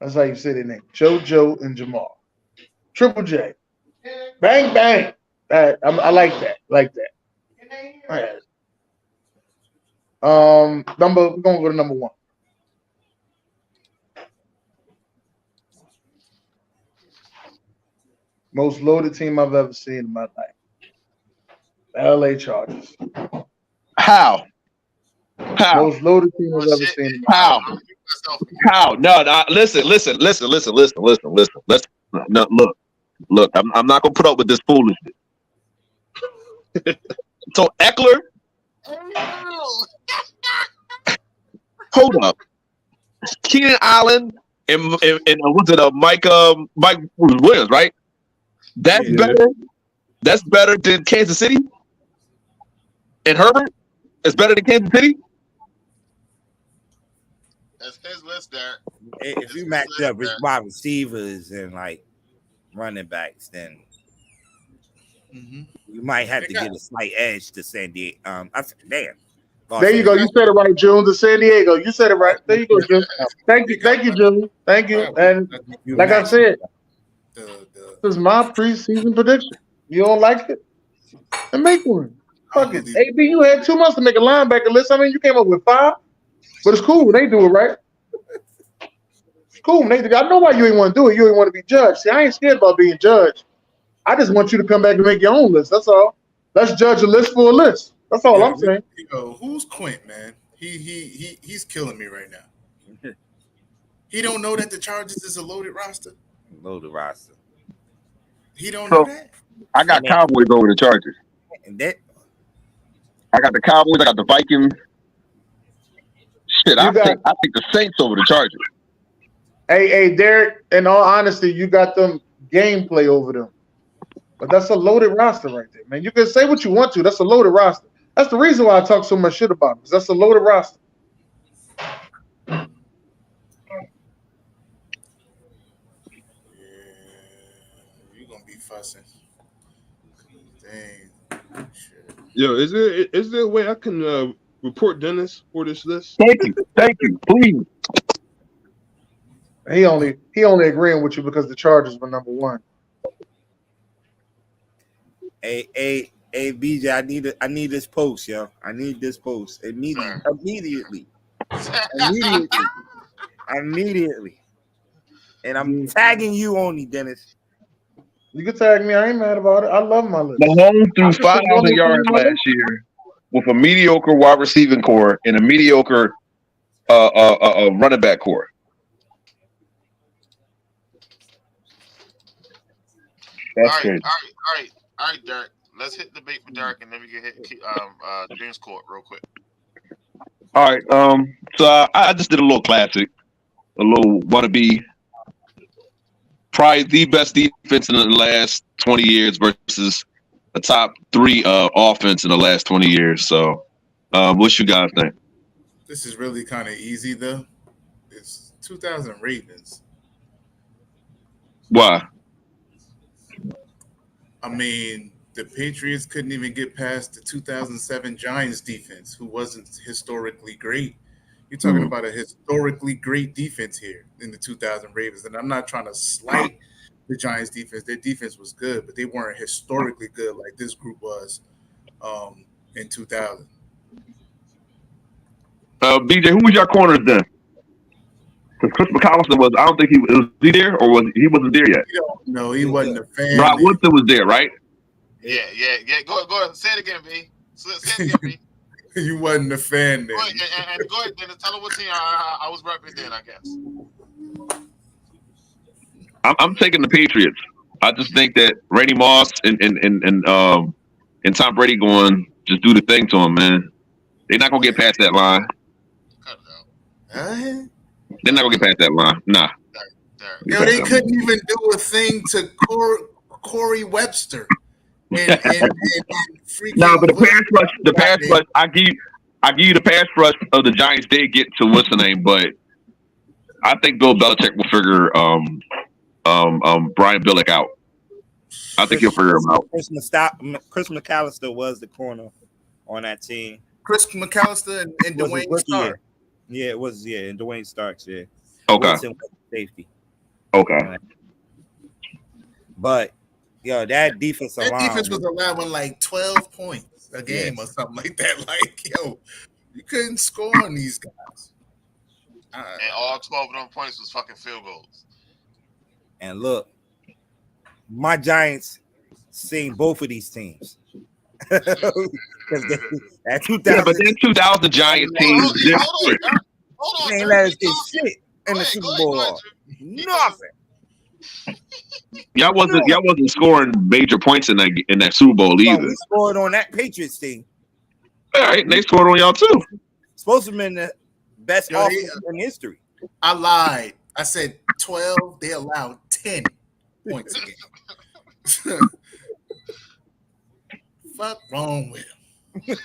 That's how you say their name. Joe and Jamal. Triple J. Bang, bang. I like that. Like that. All right. We're gonna go to number 1. Most loaded team I've ever seen in my life. LA Chargers. How? Most loaded team I've ever seen in my life. How? No. Listen. No, look. I'm not gonna put up with this foolishness. So Eckler, hold up. Keenan Allen and was it Mike Williams, right? That's better. That's better than Kansas City. And Herbert is better than Kansas City. That's his list there. If you match up with wide receivers and like running backs, then you might have to get a slight edge to San Diego. I said, damn. There you go. You said it right, June. To San Diego. You said it right. There you go, June. Thank you, June. Thank you. And like I said, this is my preseason prediction. You don't like it? Then make one. Fuck it. AB, you had 2 months to make a linebacker list. I mean, you came up with 5, but it's cool when they do it, right? It's cool when they do it. I know why you ain't want to do it. You ain't want to be judged. See, I ain't scared about being judged. I just want you to come back and make your own list. That's all. Let's judge a list for a list. That's all I'm saying. Who's Quint, man? He's killing me right now. He don't know that the Chargers is a loaded roster. Loaded roster. He don't know that. I got Cowboys over the Chargers. And that I got the Cowboys. I got the Vikings. Shit, I think the Saints over the Chargers. Hey, Derek. In all honesty, you got them gameplay over them. But that's a loaded roster right there, man. You can say what you want to. That's a loaded roster. That's the reason why I talk so much shit about them, because that's a loaded roster. Yeah, you're gonna be fussing. Dang. Shit. Yo, is there a way I can report Dennis for this list? Thank you, please. He only agreeing with you because the Chargers were number 1. Hey, BJ, I need this post, yo. I need this post immediately. And I'm tagging you only, Dennis. You can tag me. I ain't mad about it. I love my list. Mahomes threw 5,000 yards last year with a mediocre wide receiving core and a mediocre running back core. That's crazy. All right, Derek. Let's hit the bait for Derek, and then we can hit James Court real quick. All right. So I just did a little classic, a little wannabe. Probably the best defense in the last 20 years versus a top 3 offense in the last 20 years. So, what you guys think? This is really kind of easy, though. It's 2000 Ravens. Why? I mean, the Patriots couldn't even get past the 2007 Giants defense, who wasn't historically great. You're talking about a historically great defense here in the 2000 Ravens. And I'm not trying to slight the Giants defense. Their defense was good, but they weren't historically good like this group was in 2000. BJ, who was your corners then? Because Chris McAllister was. I don't think was he there or he wasn't there yet. No, he wasn't a fan. Rob Woodson was there, right? Yeah. Go ahead. Say it again, B. Say it again, B. You wasn't a fan then. Go ahead, and go ahead and tell him what team I was representing, I guess. I'm taking the Patriots. I just think that Randy Moss and Tom Brady going just do the thing to him, man. They're not gonna get past that line. Cut it out. They're not gonna get past that line. Nah. Yo, they couldn't even do a thing to Corey Webster. And No, but the pass rush, I give you the pass rush of the Giants did get to what's the name, but I think Bill Belichick will figure Brian Billick out. I think he'll figure him out. Chris McAllister was the corner on that team. Chris McAllister and Dwayne Stark. Yeah, it was. Yeah, and Dwayne Starks. Yeah. Okay. Safety. Okay. But yo, that defense was allowing like 12 points a game or something like that. Like, yo, you couldn't score on these guys. And all 12 of them points was fucking field goals. And look, my Giants seen both of these teams. That 2000, yeah, but that 2000 Giants team is different. Hold on. They ain't let us get shit in the Super Bowl. Nothing. Y'all wasn't scoring major points in that Super Bowl either. We scored on that Patriots team. All right, they scored on y'all too. Supposed to have been the best offense in history. I lied. I said 12. They allowed 10 points a game. Fuck wrong with them.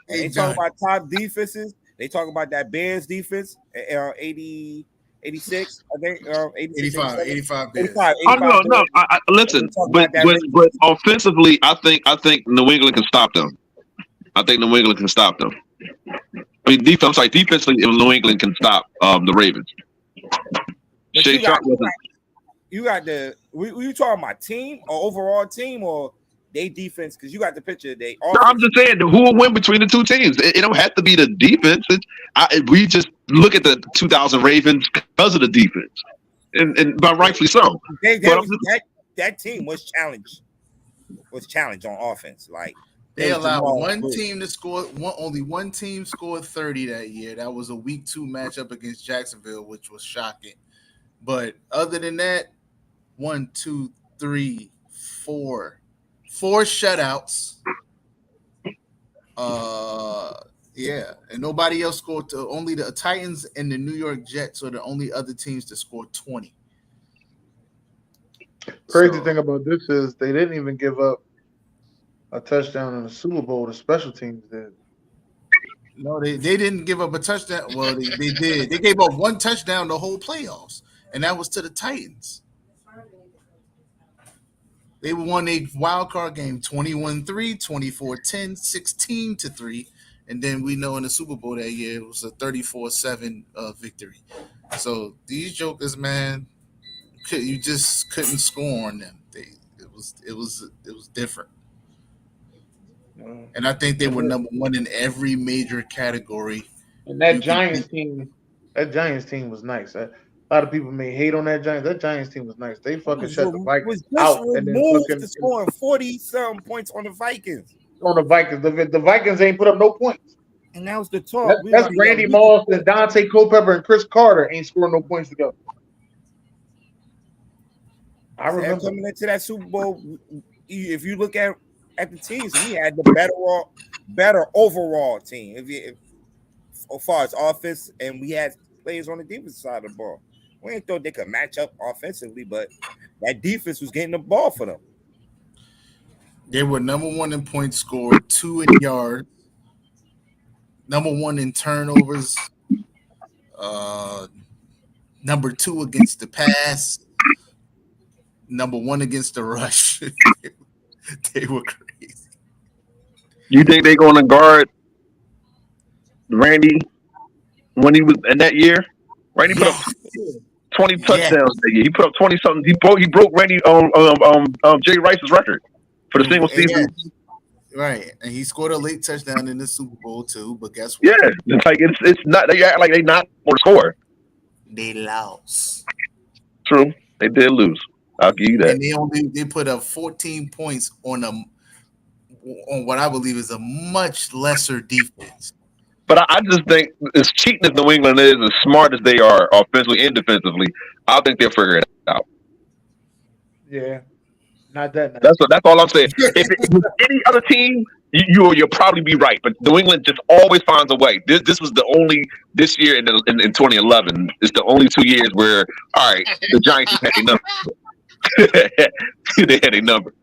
They talk about top defenses. They talk about that Bears defense, 86, I think, 85 Bears. 85 no. I listen, but offensively, I think New England can stop them. I mean, defensively, New England can stop the Ravens. You got were you talking about team or overall team or they defense? Because you got the picture. I'm just saying who will win between the two teams. It don't have to be the defense. We just look at the 2000 Ravens because of the defense, and by rightfully so. That team was challenged on offense. Like they allowed one team to score. Only one team scored 30 that year. That was a week 2 matchup against Jacksonville, which was shocking. But other than that, 1, 2, 3, 4 shutouts. Yeah, and nobody else scored. Only the Titans and the New York Jets are the only other teams to score 20. Crazy thing about this is they didn't even give up a touchdown in the Super Bowl. The special teams did. No, they didn't give up a touchdown. Well, they did. They gave up one touchdown the whole playoffs, and that was to the Titans. They won a wild card game 21-3, 24-10, 16-3, and then we know in the Super Bowl that year it was a 34-7 victory. So these jokers, man, you just couldn't score on them. It was different. And I think they were number 1 in every major category. And that Giants team was nice. A lot of people may hate on that Giants. That Giants team was nice. They fucking shut the Vikings out. And then to scoring 40-some points on the Vikings. The Vikings ain't put up no points. And that was the talk. That's Randy Moss and Dante Culpepper and Chris Carter ain't scoring no points together. I remember coming into that Super Bowl. If you look at the teams, we had the better overall team. As far as offense, and we had players on the defensive side of the ball. We ain't thought they could match up offensively, but that defense was getting the ball for them. They were number 1 in points scored, 2 in yards, number 1 in turnovers, number 2 against the pass, number 1 against the rush. They were crazy. You think they're going to guard Randy when he was in that year? Randy put up 20 touchdowns that year. He put up 20 something. He broke Randy Jay Rice's record for the single season. Right, and he scored a late touchdown in the Super Bowl too. But guess Yeah, what? it's like it's not. They act like they not going to score. They lost, True, they did lose. I'll give you that. and they put up 14 points on what I believe is a much lesser defense. But I just think as cheating as New England is, as smart as they are offensively and defensively, I think they'll figure it out. Yeah, not that nice. That's all I'm saying. If it was any other team, you'll probably be right. But New England just always finds a way. This was the only this year in 2011. It's the only 2 years where all right, the Giants had a number. They had a number.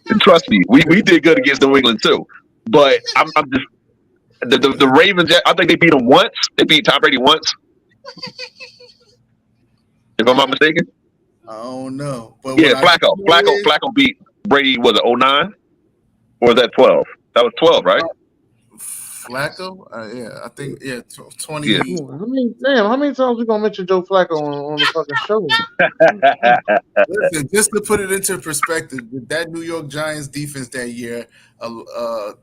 And trust me, we did good against New England too. But I'm just the Ravens. I think they beat them once. They beat Tom Brady once. If I'm not mistaken. I don't know, but Yeah, Flacco beat Brady. Was it 09 or was that 12? That was 12, right? Flacco, yeah, I think 20. Yeah. How many times we gonna mention Joe Flacco on the fucking show? Listen, just to put it into perspective, with that New York Giants defense that year,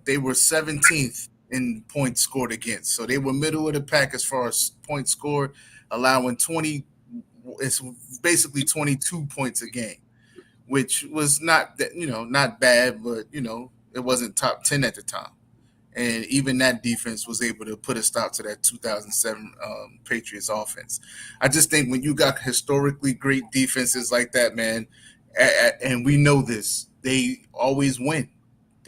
they were 17th in points scored against, so they were middle of the pack as far as points scored, allowing 20. It's basically 22 points a game, which was not bad, but it wasn't top 10 at the time. And even that defense was able to put a stop to that 2007 Patriots offense. I just think when you got historically great defenses like that, man, and we know this, they always win.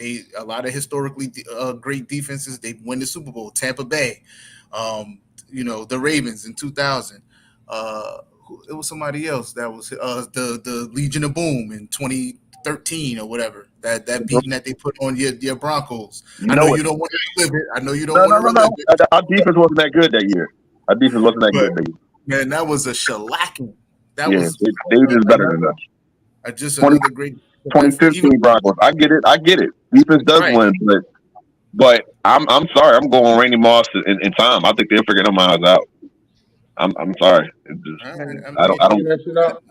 A lot of historically great defenses, they win the Super Bowl. Tampa Bay, the Ravens in 2000. It was somebody else that was the Legion of Boom in 2013 or whatever. That beating that they put on your Broncos. I know you don't want to relive it. I know you don't want to relive it. Our defense wasn't that good that year. Our defense wasn't that good that year. Man, that was a shellacking. They were just better than us. Just another great 2015 Broncos. I get it. Defense does win, but I'm sorry. I'm going on Randy Moss in time. I think they'll figure them out. I'm sorry. I don't. I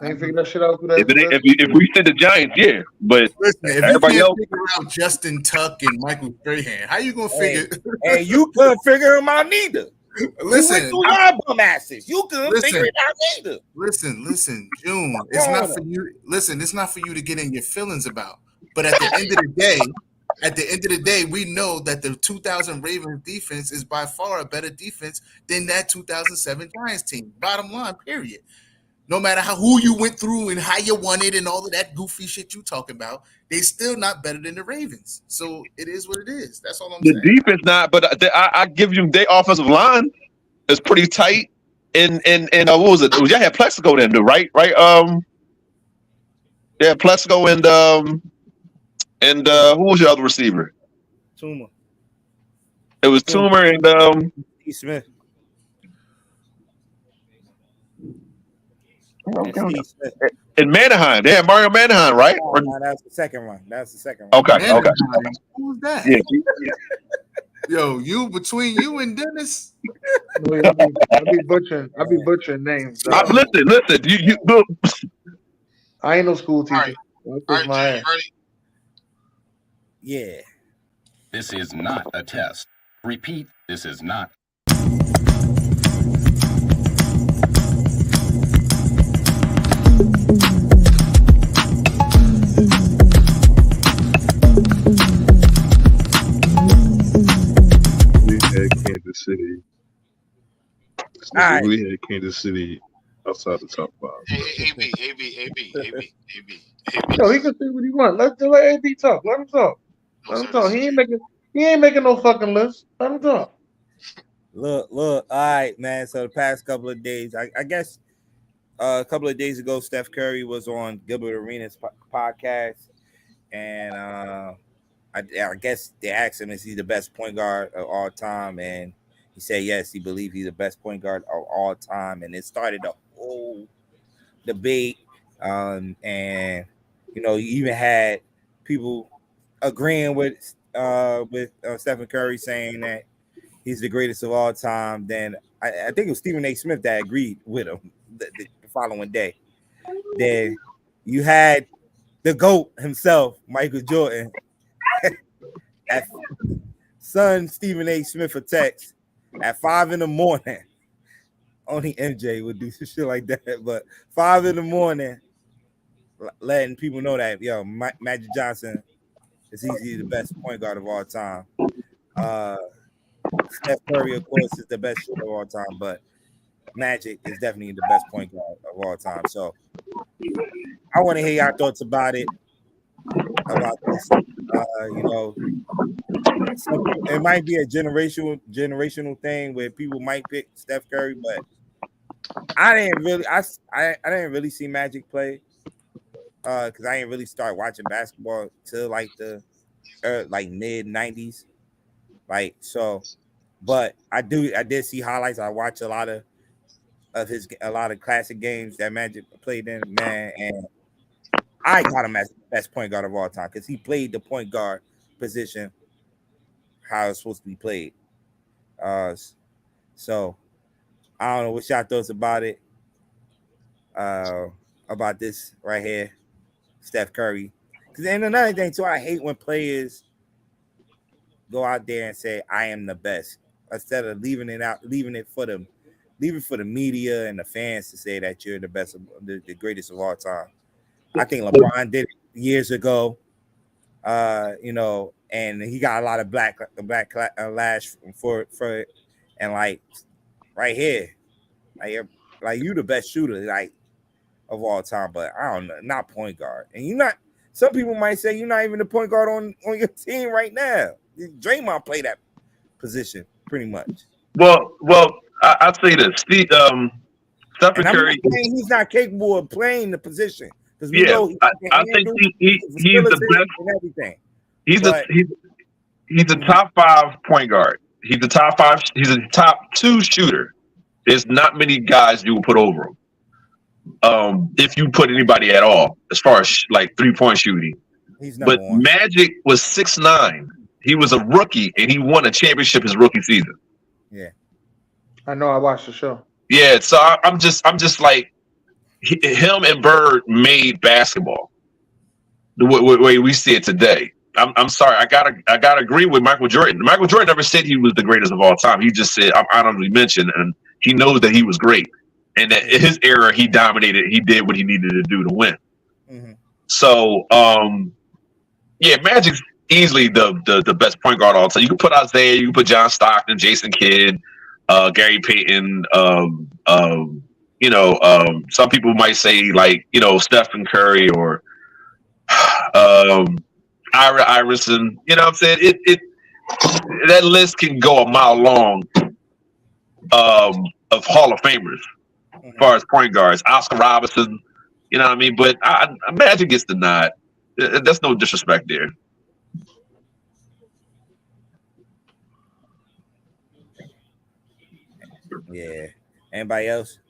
ain't figured that shit out. If we said the Giants, yeah, but listen, if everybody else figure out Justin Tuck and Michael Strahan, how you gonna figure? Hey, you couldn't figure him out neither. Listen, you bum asses. You couldn't figure it out neither. Listen, June. It's not for you. Listen, it's not for you to get in your feelings about. But at the end of the day, we know that the 2000 Ravens defense is by far a better defense than that 2007 Giants team. Bottom line, period. No matter who you went through and how you won it and all of that goofy shit you talking about, they still not better than the Ravens. So it is what it is. That's all I'm saying. The defense not, but I give you their offensive line is pretty tight. And what was it? Y'all had Plexico then, right? Yeah, Plexico and who was your other receiver? Toomer. It was Toomer and Steve Smith. And Manaheim. They had Mario Manaheim, right? No, that's the second one. Okay. Who was that? Yeah. Yo, between you and Dennis. I be butchering names. Listen. You I ain't no school teacher. All right, ready? Yeah. This is not a test. Repeat, this is not. We had Kansas City. Right. We had Kansas City outside the top 5. AB. Yo, he can say what he wants. Let AB talk. Let him talk. He ain't making no fucking list. Let him talk. Look. All right, man. So the past couple of days, I guess a couple of days ago, Steph Curry was on Gilbert Arenas podcast, and I guess they asked him, is he the best point guard of all time? And he said yes, he believes he's the best point guard of all time. And it started a whole debate. And you even had people agreeing with Stephen Curry saying that he's the greatest of all time. Then I think it was Stephen A. Smith that agreed with him the following day. Then you had the GOAT himself, Michael Jordan, Son Stephen A. Smith a text at 5 a.m. Only MJ would do some shit like that, but 5 a.m. letting people know that Magic Johnson is easily the best point guard of all time. Steph Curry, of course, is the best shooter of all time, but Magic is definitely the best point guard of all time. So I want to hear your thoughts about it, about this. It might be a generational thing where people might pick Steph Curry, but I didn't really see Magic play because I didn't really start watching basketball till like the mid 90s. But I did see highlights. I watched a lot of classic games that Magic played in, man, and I got him as the best point guard of all time because he played the point guard position how it's supposed to be played. So I don't know what y'all thoughts about it. About this right here, Steph Curry. Because then another thing too, I hate when players go out there and say I am the best instead of leaving it for the media and the fans to say that you're the best, the greatest of all time. I think LeBron did it years ago, and he got a lot of black lash for it, and like right here, like you the best shooter like of all time, but I don't know, not point guard, and you're not. Some people might say you're not even the point guard on your team right now. Draymond played that position pretty much. Well, I'd say this. Stephen Curry, he's not capable of playing the position because we yeah, know I think he's the best. And everything. He's a top 5 point guard. He's the top 5. He's a top 2 shooter. There's not many guys you will put over him. If you put anybody at all, as far as like 3-point shooting. But one. Magic was 6'9". He was a rookie and he won a championship his rookie season. Yeah, I know. I watched the show. Yeah, so I'm just like him and Bird made basketball the way we see it today. I'm sorry, I gotta agree with Michael Jordan. Michael Jordan never said he was the greatest of all time. He just said I'm honorably mentioned, and he knows that he was great. And that in his era, he dominated. He did what he needed to do to win. Mm-hmm. So, yeah, Magic's easily the best point guard of all time. You can put Isaiah, you can put John Stockton, Jason Kidd, Gary Payton. Some people might say like Stephen Curry or Ira Iverson. You know what I'm saying? It that list can go a mile long of Hall of Famers. As far as point guards, Oscar Robertson, you know what I mean? But Magic gets the nod. That's no disrespect there. Yeah. Anybody else?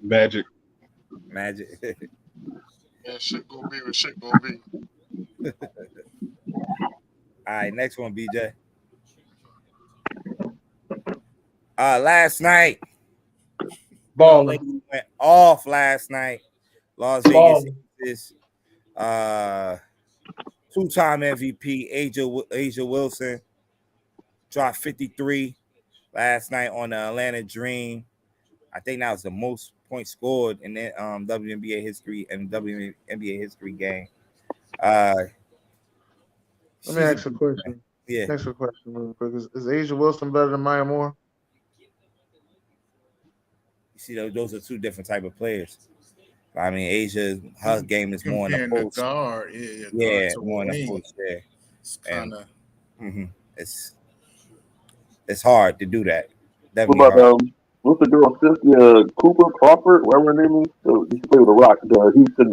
Magic. Yeah, shit gonna be what shit gonna be. All right, next one, BJ. Last night, balling went off last night. Las Vegas is 2-time MVP Asia Wilson dropped 53 last night on the Atlanta Dream. I think that was the most points scored in the WNBA history and WNBA history game. Let me ask a question. Yeah. Next question real quick. Is Asia Wilson better than Maya Moore? You see, those are two different type of players. I mean, her game is more in the post. Guard. Yeah, more in the post. Yeah. It's kind of. It's hard to do that. What about what's the girl Cynthia Cooper Crawford, whatever her name is? She played with the Rock, the Houston.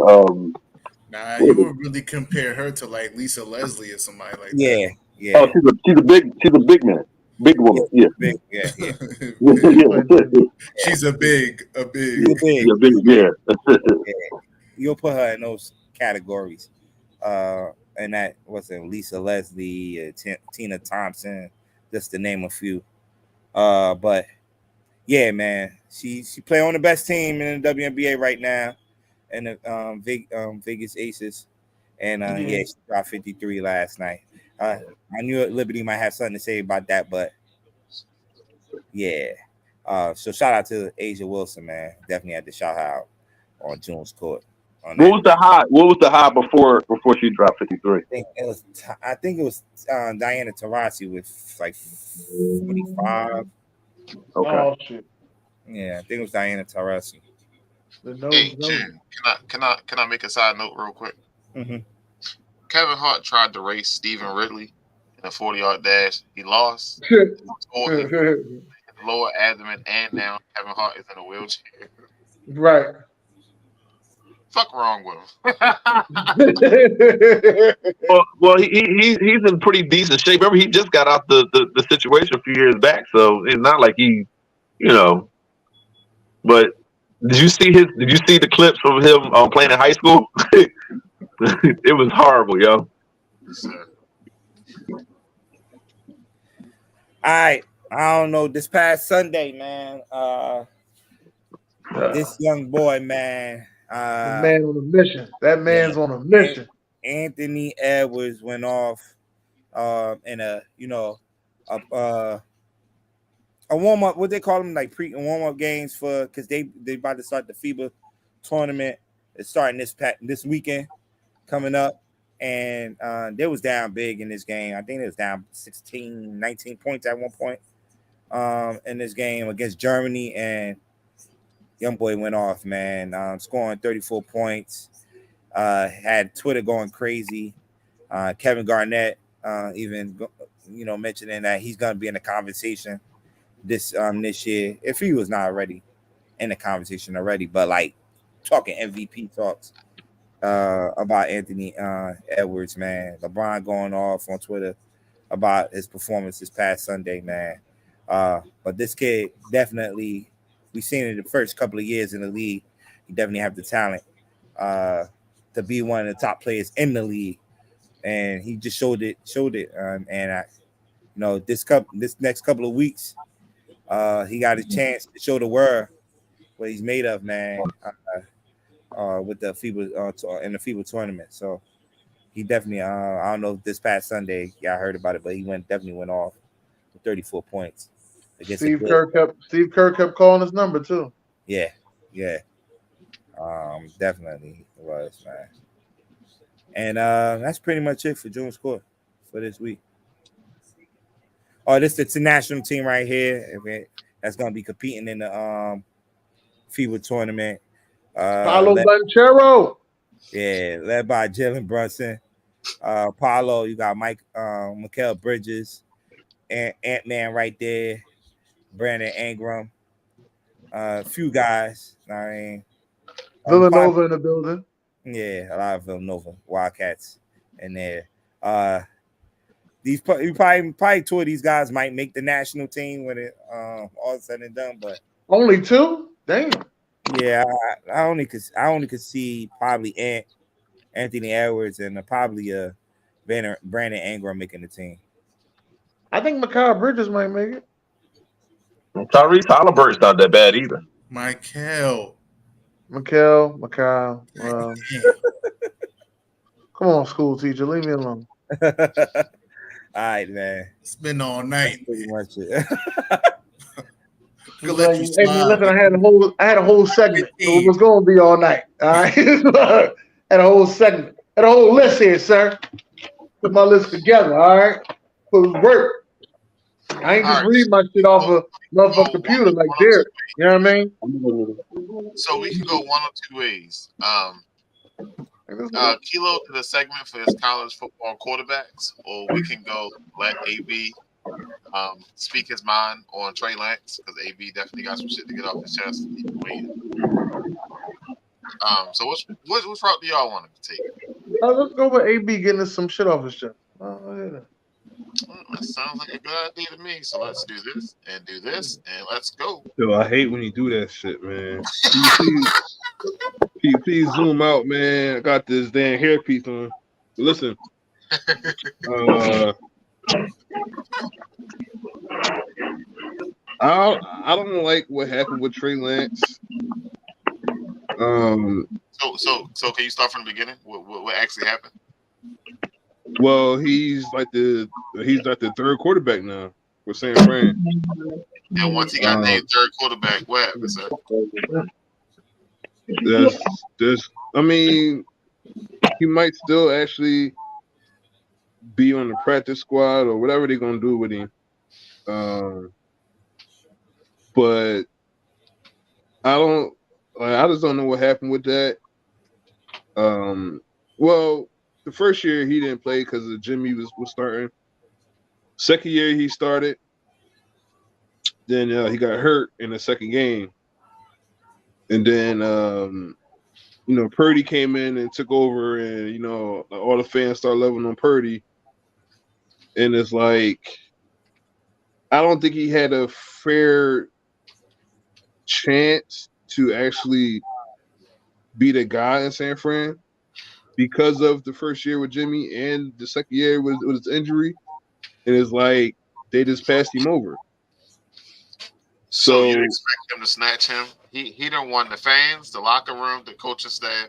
Nah, you would really compare her to like Lisa Leslie or somebody like that. Yeah. Oh, she's a big man, big woman. Yeah. Big. She's a big. Yeah. You'll put her in those categories. And that was Lisa Leslie, Tina Thompson, just to name a few. But yeah, man, she play on the best team in the WNBA right now, and the Vegas Aces. And she dropped 53 last night. I knew Liberty might have something to say about that, but yeah. So shout out to Asia Wilson, man. Definitely had to shout out on June's court. What was the high? What was the high before she dropped 53? I think it was Diana Taurasi with like 45. Okay. Oh shit. Yeah, I think it was Diana Taurasi. Hey, Jim, can I make a side note real quick? Mm-hmm. Kevin Hart tried to race Stephen Ridley in a 40-yard dash. He lost. Lower abdomen, and now Kevin Hart is in a wheelchair. Right. Fuck wrong with him. well, he's in pretty decent shape. Remember, he just got out the situation a few years back, so it's not like he, But did you see the clips from him playing in high school? It was horrible, yo. All right. I don't know. This past Sunday, man, this young boy, man. The man on a mission. That man's on a mission. Anthony Edwards went off in a warm up. What they call them, like warm up games for, because they about to start the FIBA tournament. It's starting this weekend coming up. And they was down big in this game. I think it was down 16, 19 points at one point in this game against Germany. And young boy went off, man, scoring 34 points. Had Twitter going crazy. Kevin Garnett even, mentioning that he's going to be in the conversation this year, if he was not already in the conversation already, but like talking MVP talks. About Anthony Edwards, man. LeBron going off on Twitter about his performance this past Sunday, man. But this kid definitely, we've seen it the first couple of years in the league. He definitely have the talent to be one of the top players in the league, and he just showed it. This next couple of weeks, he got a chance to show the world what he's made of, man. With the FIBA in the FIBA tournament, so he definitely. I don't know if this past Sunday y'all heard about it, but he definitely went off with 34 points. Steve Kerr kept calling his number too. Yeah. Definitely it was, man. And that's pretty much it for June's Court for this week. Oh, this is the national team right here. That's gonna be competing in the FIBA tournament. Paulo Banchero. Yeah, led by Jalen Brunson. Paulo, you got Mikal Bridges, Ant-Man right there, Brandon Ingram. A few guys. I mean, Villanova in the building. Yeah, a lot of Villanova Wildcats in there. Probably two of these guys might make the national team when it all said and done, but only two? Damn. Yeah, I only could see probably Anthony Edwards and probably Brandon Ingram making the team. I think Mikal Bridges might make it. Tyrese Halliburton's not that bad either. Mikal. Come on, school teacher, leave me alone. All right, man. It's been all night. Pretty much it. Listen, I had a whole segment. So it was going to be all night. All right, had a whole segment, had a whole list here, sir. Put my list together. All right, put work. I ain't just read my shit off a motherfucking computer like Derek. You know what I mean? So we can go one of two ways. Kilo to the segment for his college football quarterbacks, or we can go let AB speak his mind on Trey Lance, because AB definitely got some shit to get off his chest. So which route do y'all want to take? Let's go with AB getting us some shit off his chest. That sounds like a good idea to me. So let's do this and let's go. Yo, I hate when you do that shit, man. Please zoom out, man. I got this damn hairpiece on. Listen. I don't like what happened with Trey Lance. So can you start from the beginning? What actually happened? Well, he's like the third quarterback now for San Fran. And once he got named third quarterback, what happened, sir? I mean, he might still actually be on the practice squad or whatever they're gonna do with him. But I just don't know what happened with that. Well, the first year he didn't play because Jimmy was starting. Second year he started. Then he got hurt in the second game, and then Purdy came in and took over, and all the fans started loving on Purdy. And it's like, I don't think he had a fair chance to actually be the guy in San Fran because of the first year with Jimmy and the second year with his injury. And it's like they just passed him over. So you expect him to snatch him? He done won the fans, the locker room, the coaching staff,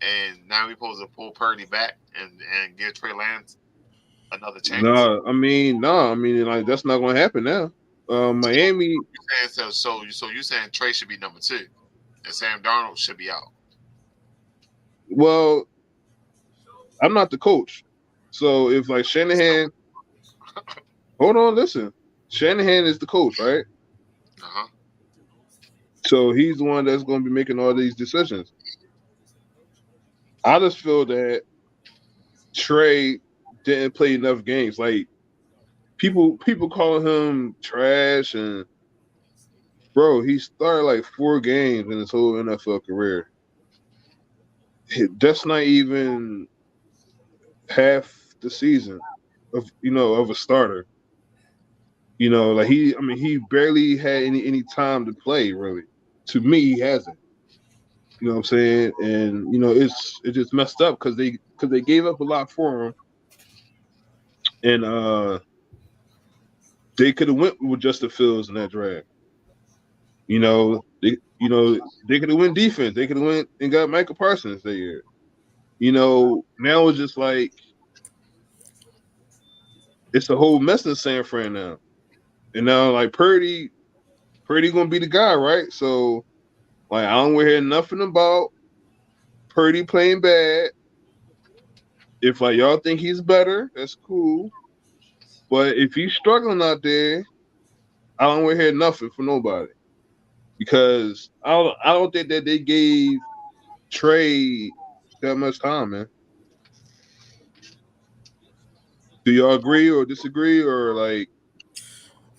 and now he's supposed to pull Purdy back and give Trey Lance another chance. No, I mean, like that's not going to happen now. Miami. So you saying Trey should be number 2, and Sam Darnold should be out? Well, I'm not the coach, so if like Shanahan, hold on, listen, Shanahan is the coach, right? Uh-huh. So he's the one that's going to be making all these decisions. I just feel that Trey didn't play enough games. Like people calling him trash, and bro, he started like 4 games in his whole NFL career. That's not even half the season of a starter. Like he barely had any time to play, really. To me, he hasn't. You know what I'm saying? And it's just messed up because they gave up a lot for him, and they could have went with Justin Fields in that draft. They could have went defense. They could have went and got Michael Parsons that year. Now it's just like it's a whole mess in San Fran now. And now like Purdy gonna be the guy, right? So like I don't want to hear nothing about Purdy playing bad. If like y'all think he's better, that's cool. But if he's struggling out there, I don't want to hear nothing from nobody. Because I don't think that they gave Trey that much time, man. Do y'all agree or disagree or like?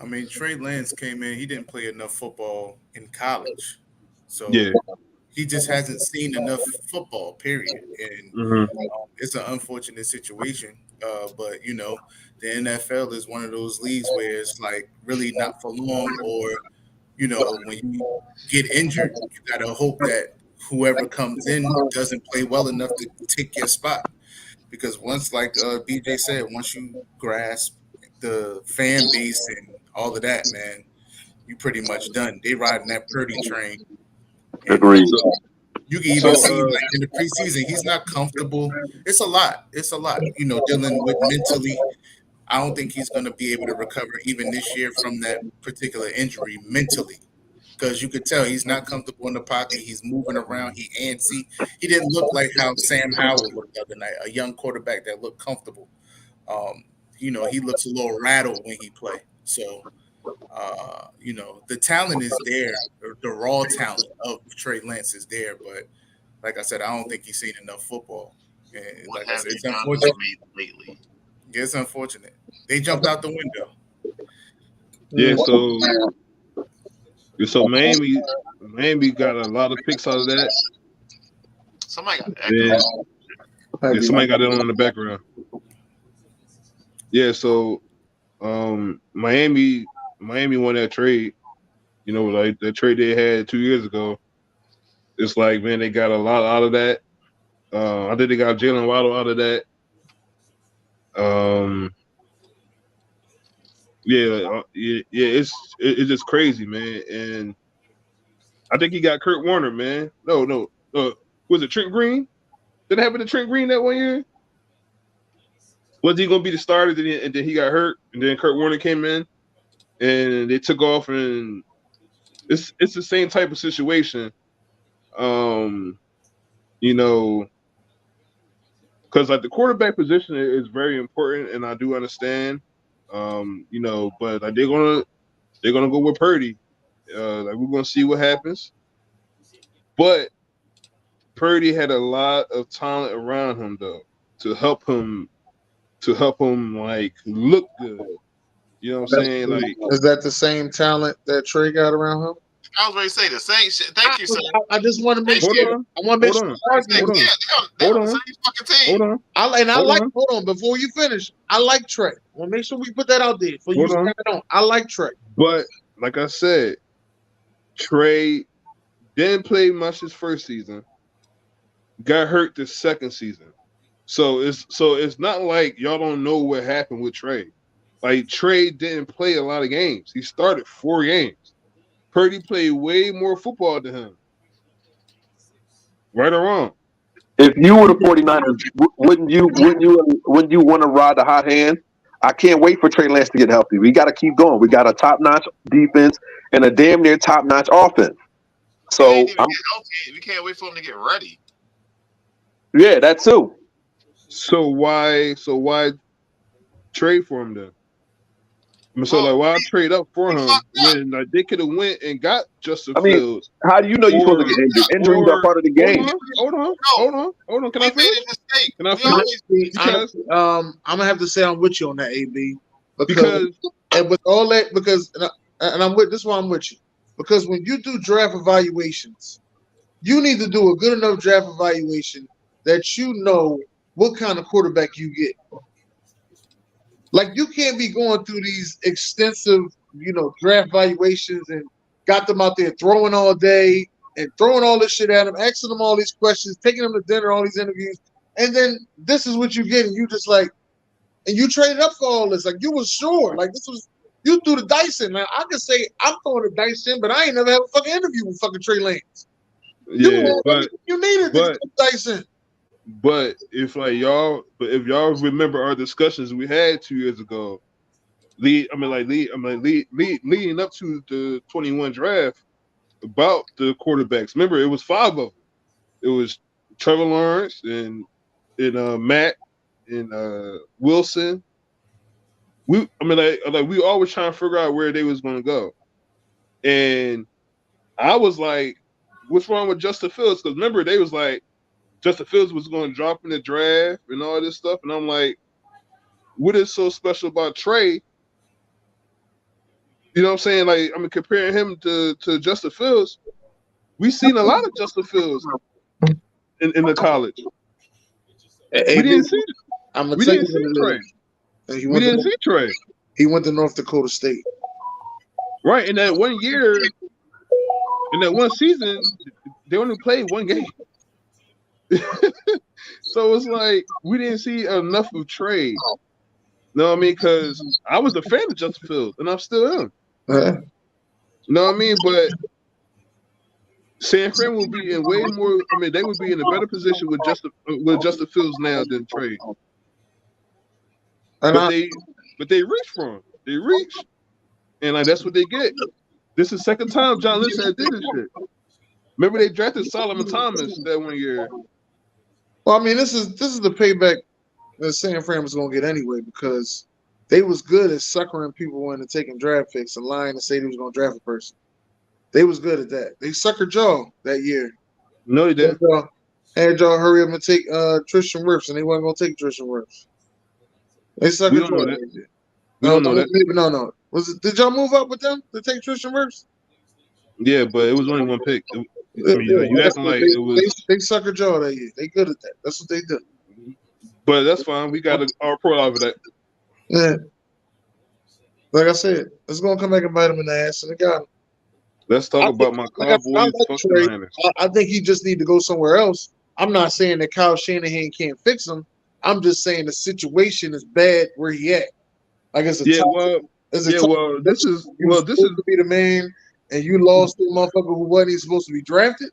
I mean, Trey Lance came in. He didn't play enough football in college, so Yeah. he just hasn't seen enough football. Period. And it's an unfortunate situation. But the NFL is one of those leagues where it's like really not for long, or when you get injured, you gotta hope that whoever comes in doesn't play well enough to take your spot. Because once, like BJ said, once you grasp the fan base and all of that, man, you pretty much done. They riding that Purdy train. Agreed. You can even see like in the preseason, he's not comfortable. It's a lot. Dealing with mentally. I don't think he's going to be able to recover even this year from that particular injury mentally, because you could tell he's not comfortable in the pocket. He's moving around. He antsy. He didn't look like how Sam Howell looked the other night, a young quarterback that looked comfortable. He looks a little rattled when he plays. So, the talent is there. The raw talent of Trey Lance is there. But like I said, I don't think he's seen enough football. And like I said, it's unfortunate. Lately? Yeah, it's unfortunate. They jumped out the window. Yeah, so Miami got a lot of picks out of that. Somebody got that. Yeah, somebody got it on in the background. Yeah, so Miami won that trade. Like that trade they had 2 years ago. It's like, man, they got a lot out of that. I think they got Jalen Waddle out of that. It's just crazy, man. And I think he got Kurt Warner, man. No. Was it Trent Green? Did it happen to Trent Green that one year? Was he going to be the starter? And then he got hurt, and then Kurt Warner came in, and they took off, and it's the same type of situation. You know, because like the quarterback position is very important, and I do understand. You know, but like, they're gonna go with Purdy. Like, we're gonna see what happens. But Purdy had a lot of talent around him though to help him like look good. You know what I'm saying? Like, is that the same talent that Trey got around him? I was ready to say the same shit. Thank you, sir. I just want to make Hold sure. on. I want to make sure. They're on the same fucking team. Hold on, before you finish, I like Trey. I want to make sure we put that out there for you. I like Trey. But like I said, Trey didn't play much his first season. Got hurt the second season. So it's not like y'all don't know what happened with Trey. Like, Trey didn't play a lot of games. He started 4 games. Purdy played way more football than him. Right or wrong? If you were the 49ers, wouldn't you want to ride the hot hand? I can't wait for Trey Lance to get healthy. We got to keep going. We got a top-notch defense and a damn near top-notch offense. So we can't wait for him to get ready. Yeah, that too. So why trade for him then? So like, why trade up for him when like, they could have went and got Justin Fields? How do you know you're supposed to get injured? Injuries are part of the game. Hold on. Can I finish? I'm gonna have to say I'm with you on that, AB. Because and with all that, and I'm with this. Is why I'm with you. Because when you do draft evaluations, you need to do a good enough draft evaluation that you know what kind of quarterback you get. Like, you can't be going through these extensive, draft valuations and got them out there throwing all day and throwing all this shit at them, asking them all these questions, taking them to dinner, all these interviews, and then this is what you get, and you just like, and you traded up for all this. Like, you was sure. Like, this was, you threw the dice in. Now, I can say I'm throwing the dice in, but I ain't never had a fucking interview with fucking Trey Lance. Yeah, you needed to throw the dice in. But if y'all remember our discussions we had 2 years ago, leading up to the 21 draft about the quarterbacks. Remember, it was 5 of them. It was Trevor Lawrence and Matt and Wilson. We always trying to figure out where they was going to go, and I was like, "What's wrong with Justin Fields?" Because remember, they was like, Justin Fields was going to drop in the draft and all this stuff. And I'm like, what is so special about Trey? You know what I'm saying? Like, comparing him to Justin Fields, we've seen a lot of Justin Fields in the college. We didn't see Trey. We didn't see Trey. He went to North Dakota State. Right. In that 1 year, in that one season, they only played 1 game. So it's like we didn't see enough of Trey. You know what I mean? Because I was a fan of Justin Fields, and I'm still am. You know what I mean? But San Fran will be in way more. They would be in a better position with Justin Fields now than Trey. But they reach for him. They reach, and like that's what they get. This is the second time John Lynch did this shit. Remember they drafted Solomon Thomas that 1 year. Well, this is the payback that San Fran was gonna get anyway, because they was good at suckering people into taking draft picks and lying to say they was gonna draft a person. They was good at that. They suckered y'all that year. No, they didn't. Had y'all hurry up and take Tristan Wirfs, and they wasn't gonna take Tristan Wirfs. They suckered y'all that year. No. Did y'all move up with them to take Tristan Wirfs? Yeah, but it was only 1 pick. You acting like it was. They suckered y'all that year. They good at that. That's what they do. But that's fine. We got our pro out of that. Yeah. Like I said, it's gonna come back and bite them in the ass, and they got him. Let's talk about my Cowboys. I think he just need to go somewhere else. I'm not saying that Kyle Shanahan can't fix him. I'm just saying the situation is bad where he at. Like this is this is to be the man, and you lost to a motherfucker who wasn't even supposed to be drafted.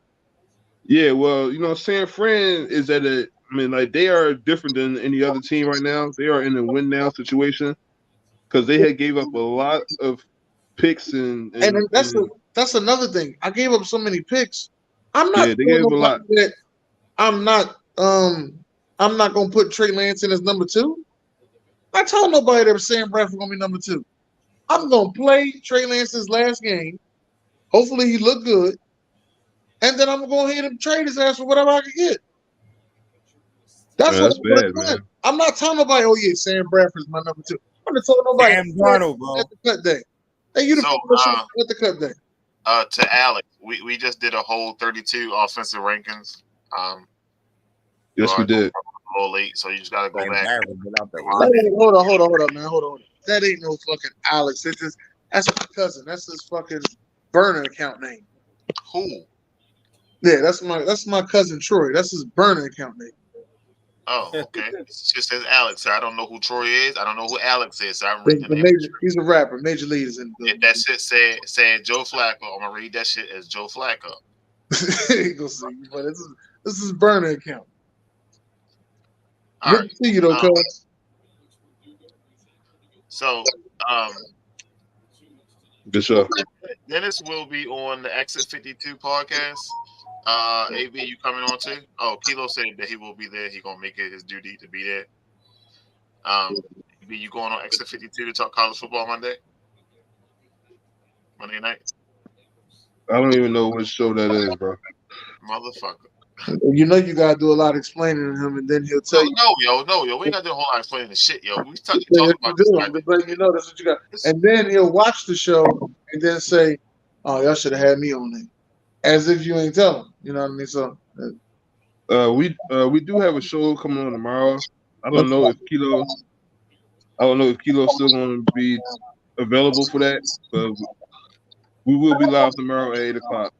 Yeah, well, San Fran is at a I mean, like they are different than any other team right now. They are in a win now situation because they had gave up a lot of picks and that's another thing. I gave up so many picks. I'm not yeah, they gave up a lot. that I'm not gonna put Trey Lance in as number 2. I told nobody that Sam Bradford gonna be number 2. I'm gonna play Trey Lance's last game. Hopefully he look good. And then I'm gonna go ahead and trade his ass for whatever I can get. That's what I'm bad, gonna man. do. I'm not telling nobody, oh yeah, Sam Bradford's my number 2. I'm not telling nobody Sam Darnold, bro. at the cut day. Hey, you the person at the cut day. To Alex, we just did a whole 32 offensive rankings. Yes, we did. A little late, so you just gotta go back. Hold on, man. Hold on. That ain't no fucking Alex. That's my cousin. That's his fucking burner account name. Who? Yeah, that's my cousin Troy. That's his burner account name. Oh, okay. It just says Alex. So I don't know who Troy is. I don't know who Alex is. So I'm reading the name. He's a rapper. Major League is in the If that shit said Joe Flacco, I'm gonna read that shit as Joe Flacco. You go see, but this is burner account. All right. Good to see you though, cuz. So, good show. Dennis will be on the Exit 52 podcast. AB, you coming on too? Oh, Kilo said that he will be there. He gonna make it his duty to be there. AB, you going on Exit 52 to talk college football Monday night? I don't even know what show that is, bro. Motherfucker. You know you gotta do a lot of explaining to him, and then he'll tell you. No, yo. We ain't gotta do a whole lot of explaining the shit, yo. We talking about this. But you know that's what you got. And then he'll watch the show and then say, "Oh, y'all should have had me on there," as if you ain't tell him. You know what I mean? So. We do have a show coming on tomorrow. I don't know if Kilo's still going to be available for that, but we will be live tomorrow at 8:00.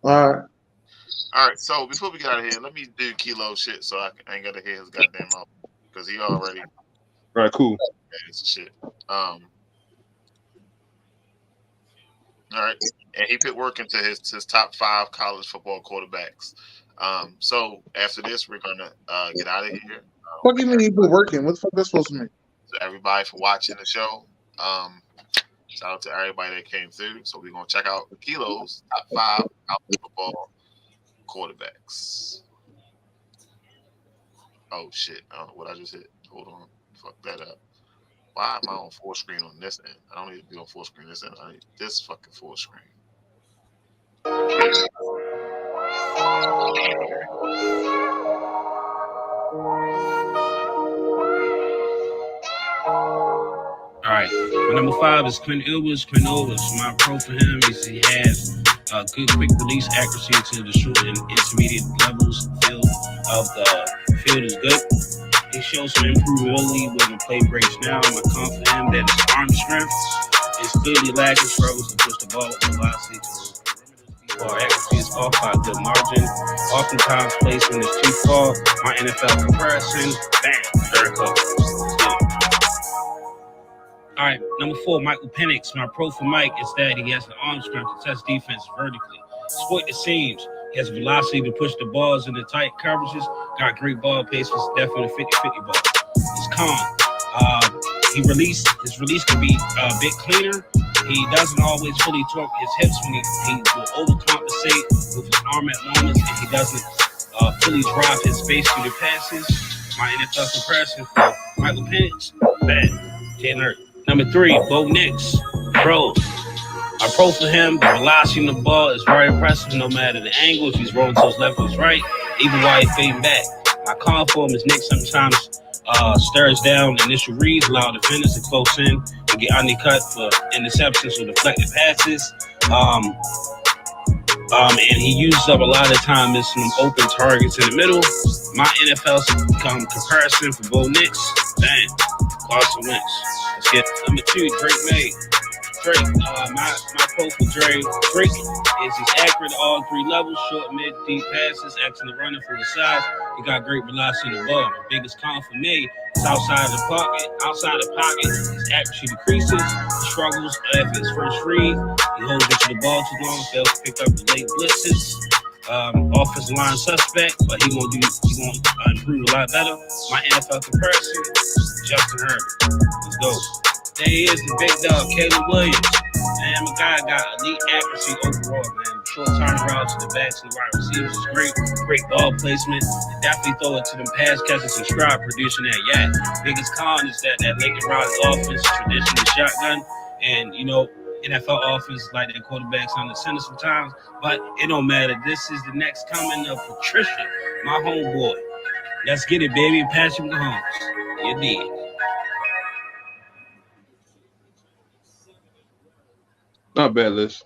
All right. So before we get out of here, let me do Kilo shit so I ain't gotta hear his goddamn mouth because he already. All right, cool. Shit. All right, and he put work into his top 5 college football quarterbacks. So after this, we're gonna get out of here. What do you mean he put work in? What the fuck that's supposed to mean? To everybody for watching the show. Shout out to everybody that came through. So we're gonna check out Kilo's top 5 college football quarterbacks. Oh shit! I don't know what I just hit. Hold on, fuck that up. Why am I on full screen on this end? I don't need to be on full screen this end. I need this fucking full screen. All right, my number 5 is Quinn Ewers. My pro for him is he has good quick release accuracy to the short and intermediate levels. Field of the field is good. He shows some improvability when the play breaks down. I'm confident in him that his arm strength is clearly lacking. Struggles to push the ball with velocity to the perimeter. Ball accuracy is off by a good margin. Oftentimes placement is too far. My NFL comparison, bam, third cover. All right, number 4, Michael Penix. My pro for Mike is that he has the arm strength to test defense vertically. Exploit the seams. He has velocity to push the balls into tight coverages. Got great ball pace. Was definitely a 50-50 ball. He's calm. His release can be a bit cleaner. He doesn't always fully torque his hips when he will overcompensate with his arm at moments, and he doesn't fully drive his space through the passes. My NFL comparison for Michael Penix, bad. Jalen Hurts. Number 3, Bo Nix. Pro. A pro for him, the velocity on the ball is very impressive no matter the angle. If he's rolling to his left or his right, even while he's fading back. My call for him is Nick sometimes stirs down initial reads, allow defenders to close in and get undercut for interceptions or deflected passes. And he uses up a lot of time missing open targets in the middle. My NFL comparison for Bo Nix, bang, Carson Wentz. Let's get number 2, Drake May. Drake, my pro for Drake is he's accurate at all 3 levels, short, mid, deep passes, excellent running from the sides. He got great velocity in the ball. The biggest con for me is outside the pocket. Outside the pocket, his accuracy decreases. He struggles after his first read. He holds onto the ball too long, fails to pick up the late blitzes. Offensive line suspect, but he gonna improve a lot better. My NFL comparison, Justin Herbert. Let's go. There he is, the big dog, Caleb Williams. Man, my guy got elite accuracy overall, man. Short turnaround to the back to the wide receivers is great ball placement. And definitely throw it to them pass catchers and Stroud producing that yak. Biggest con is that Lincoln Riley offense, traditionally shotgun, and NFL offense like their quarterbacks on the center sometimes, but it don't matter. This is the next coming of Patricia, my homeboy. Let's get it, baby. Patrick Mahomes. You dig. Not bad list.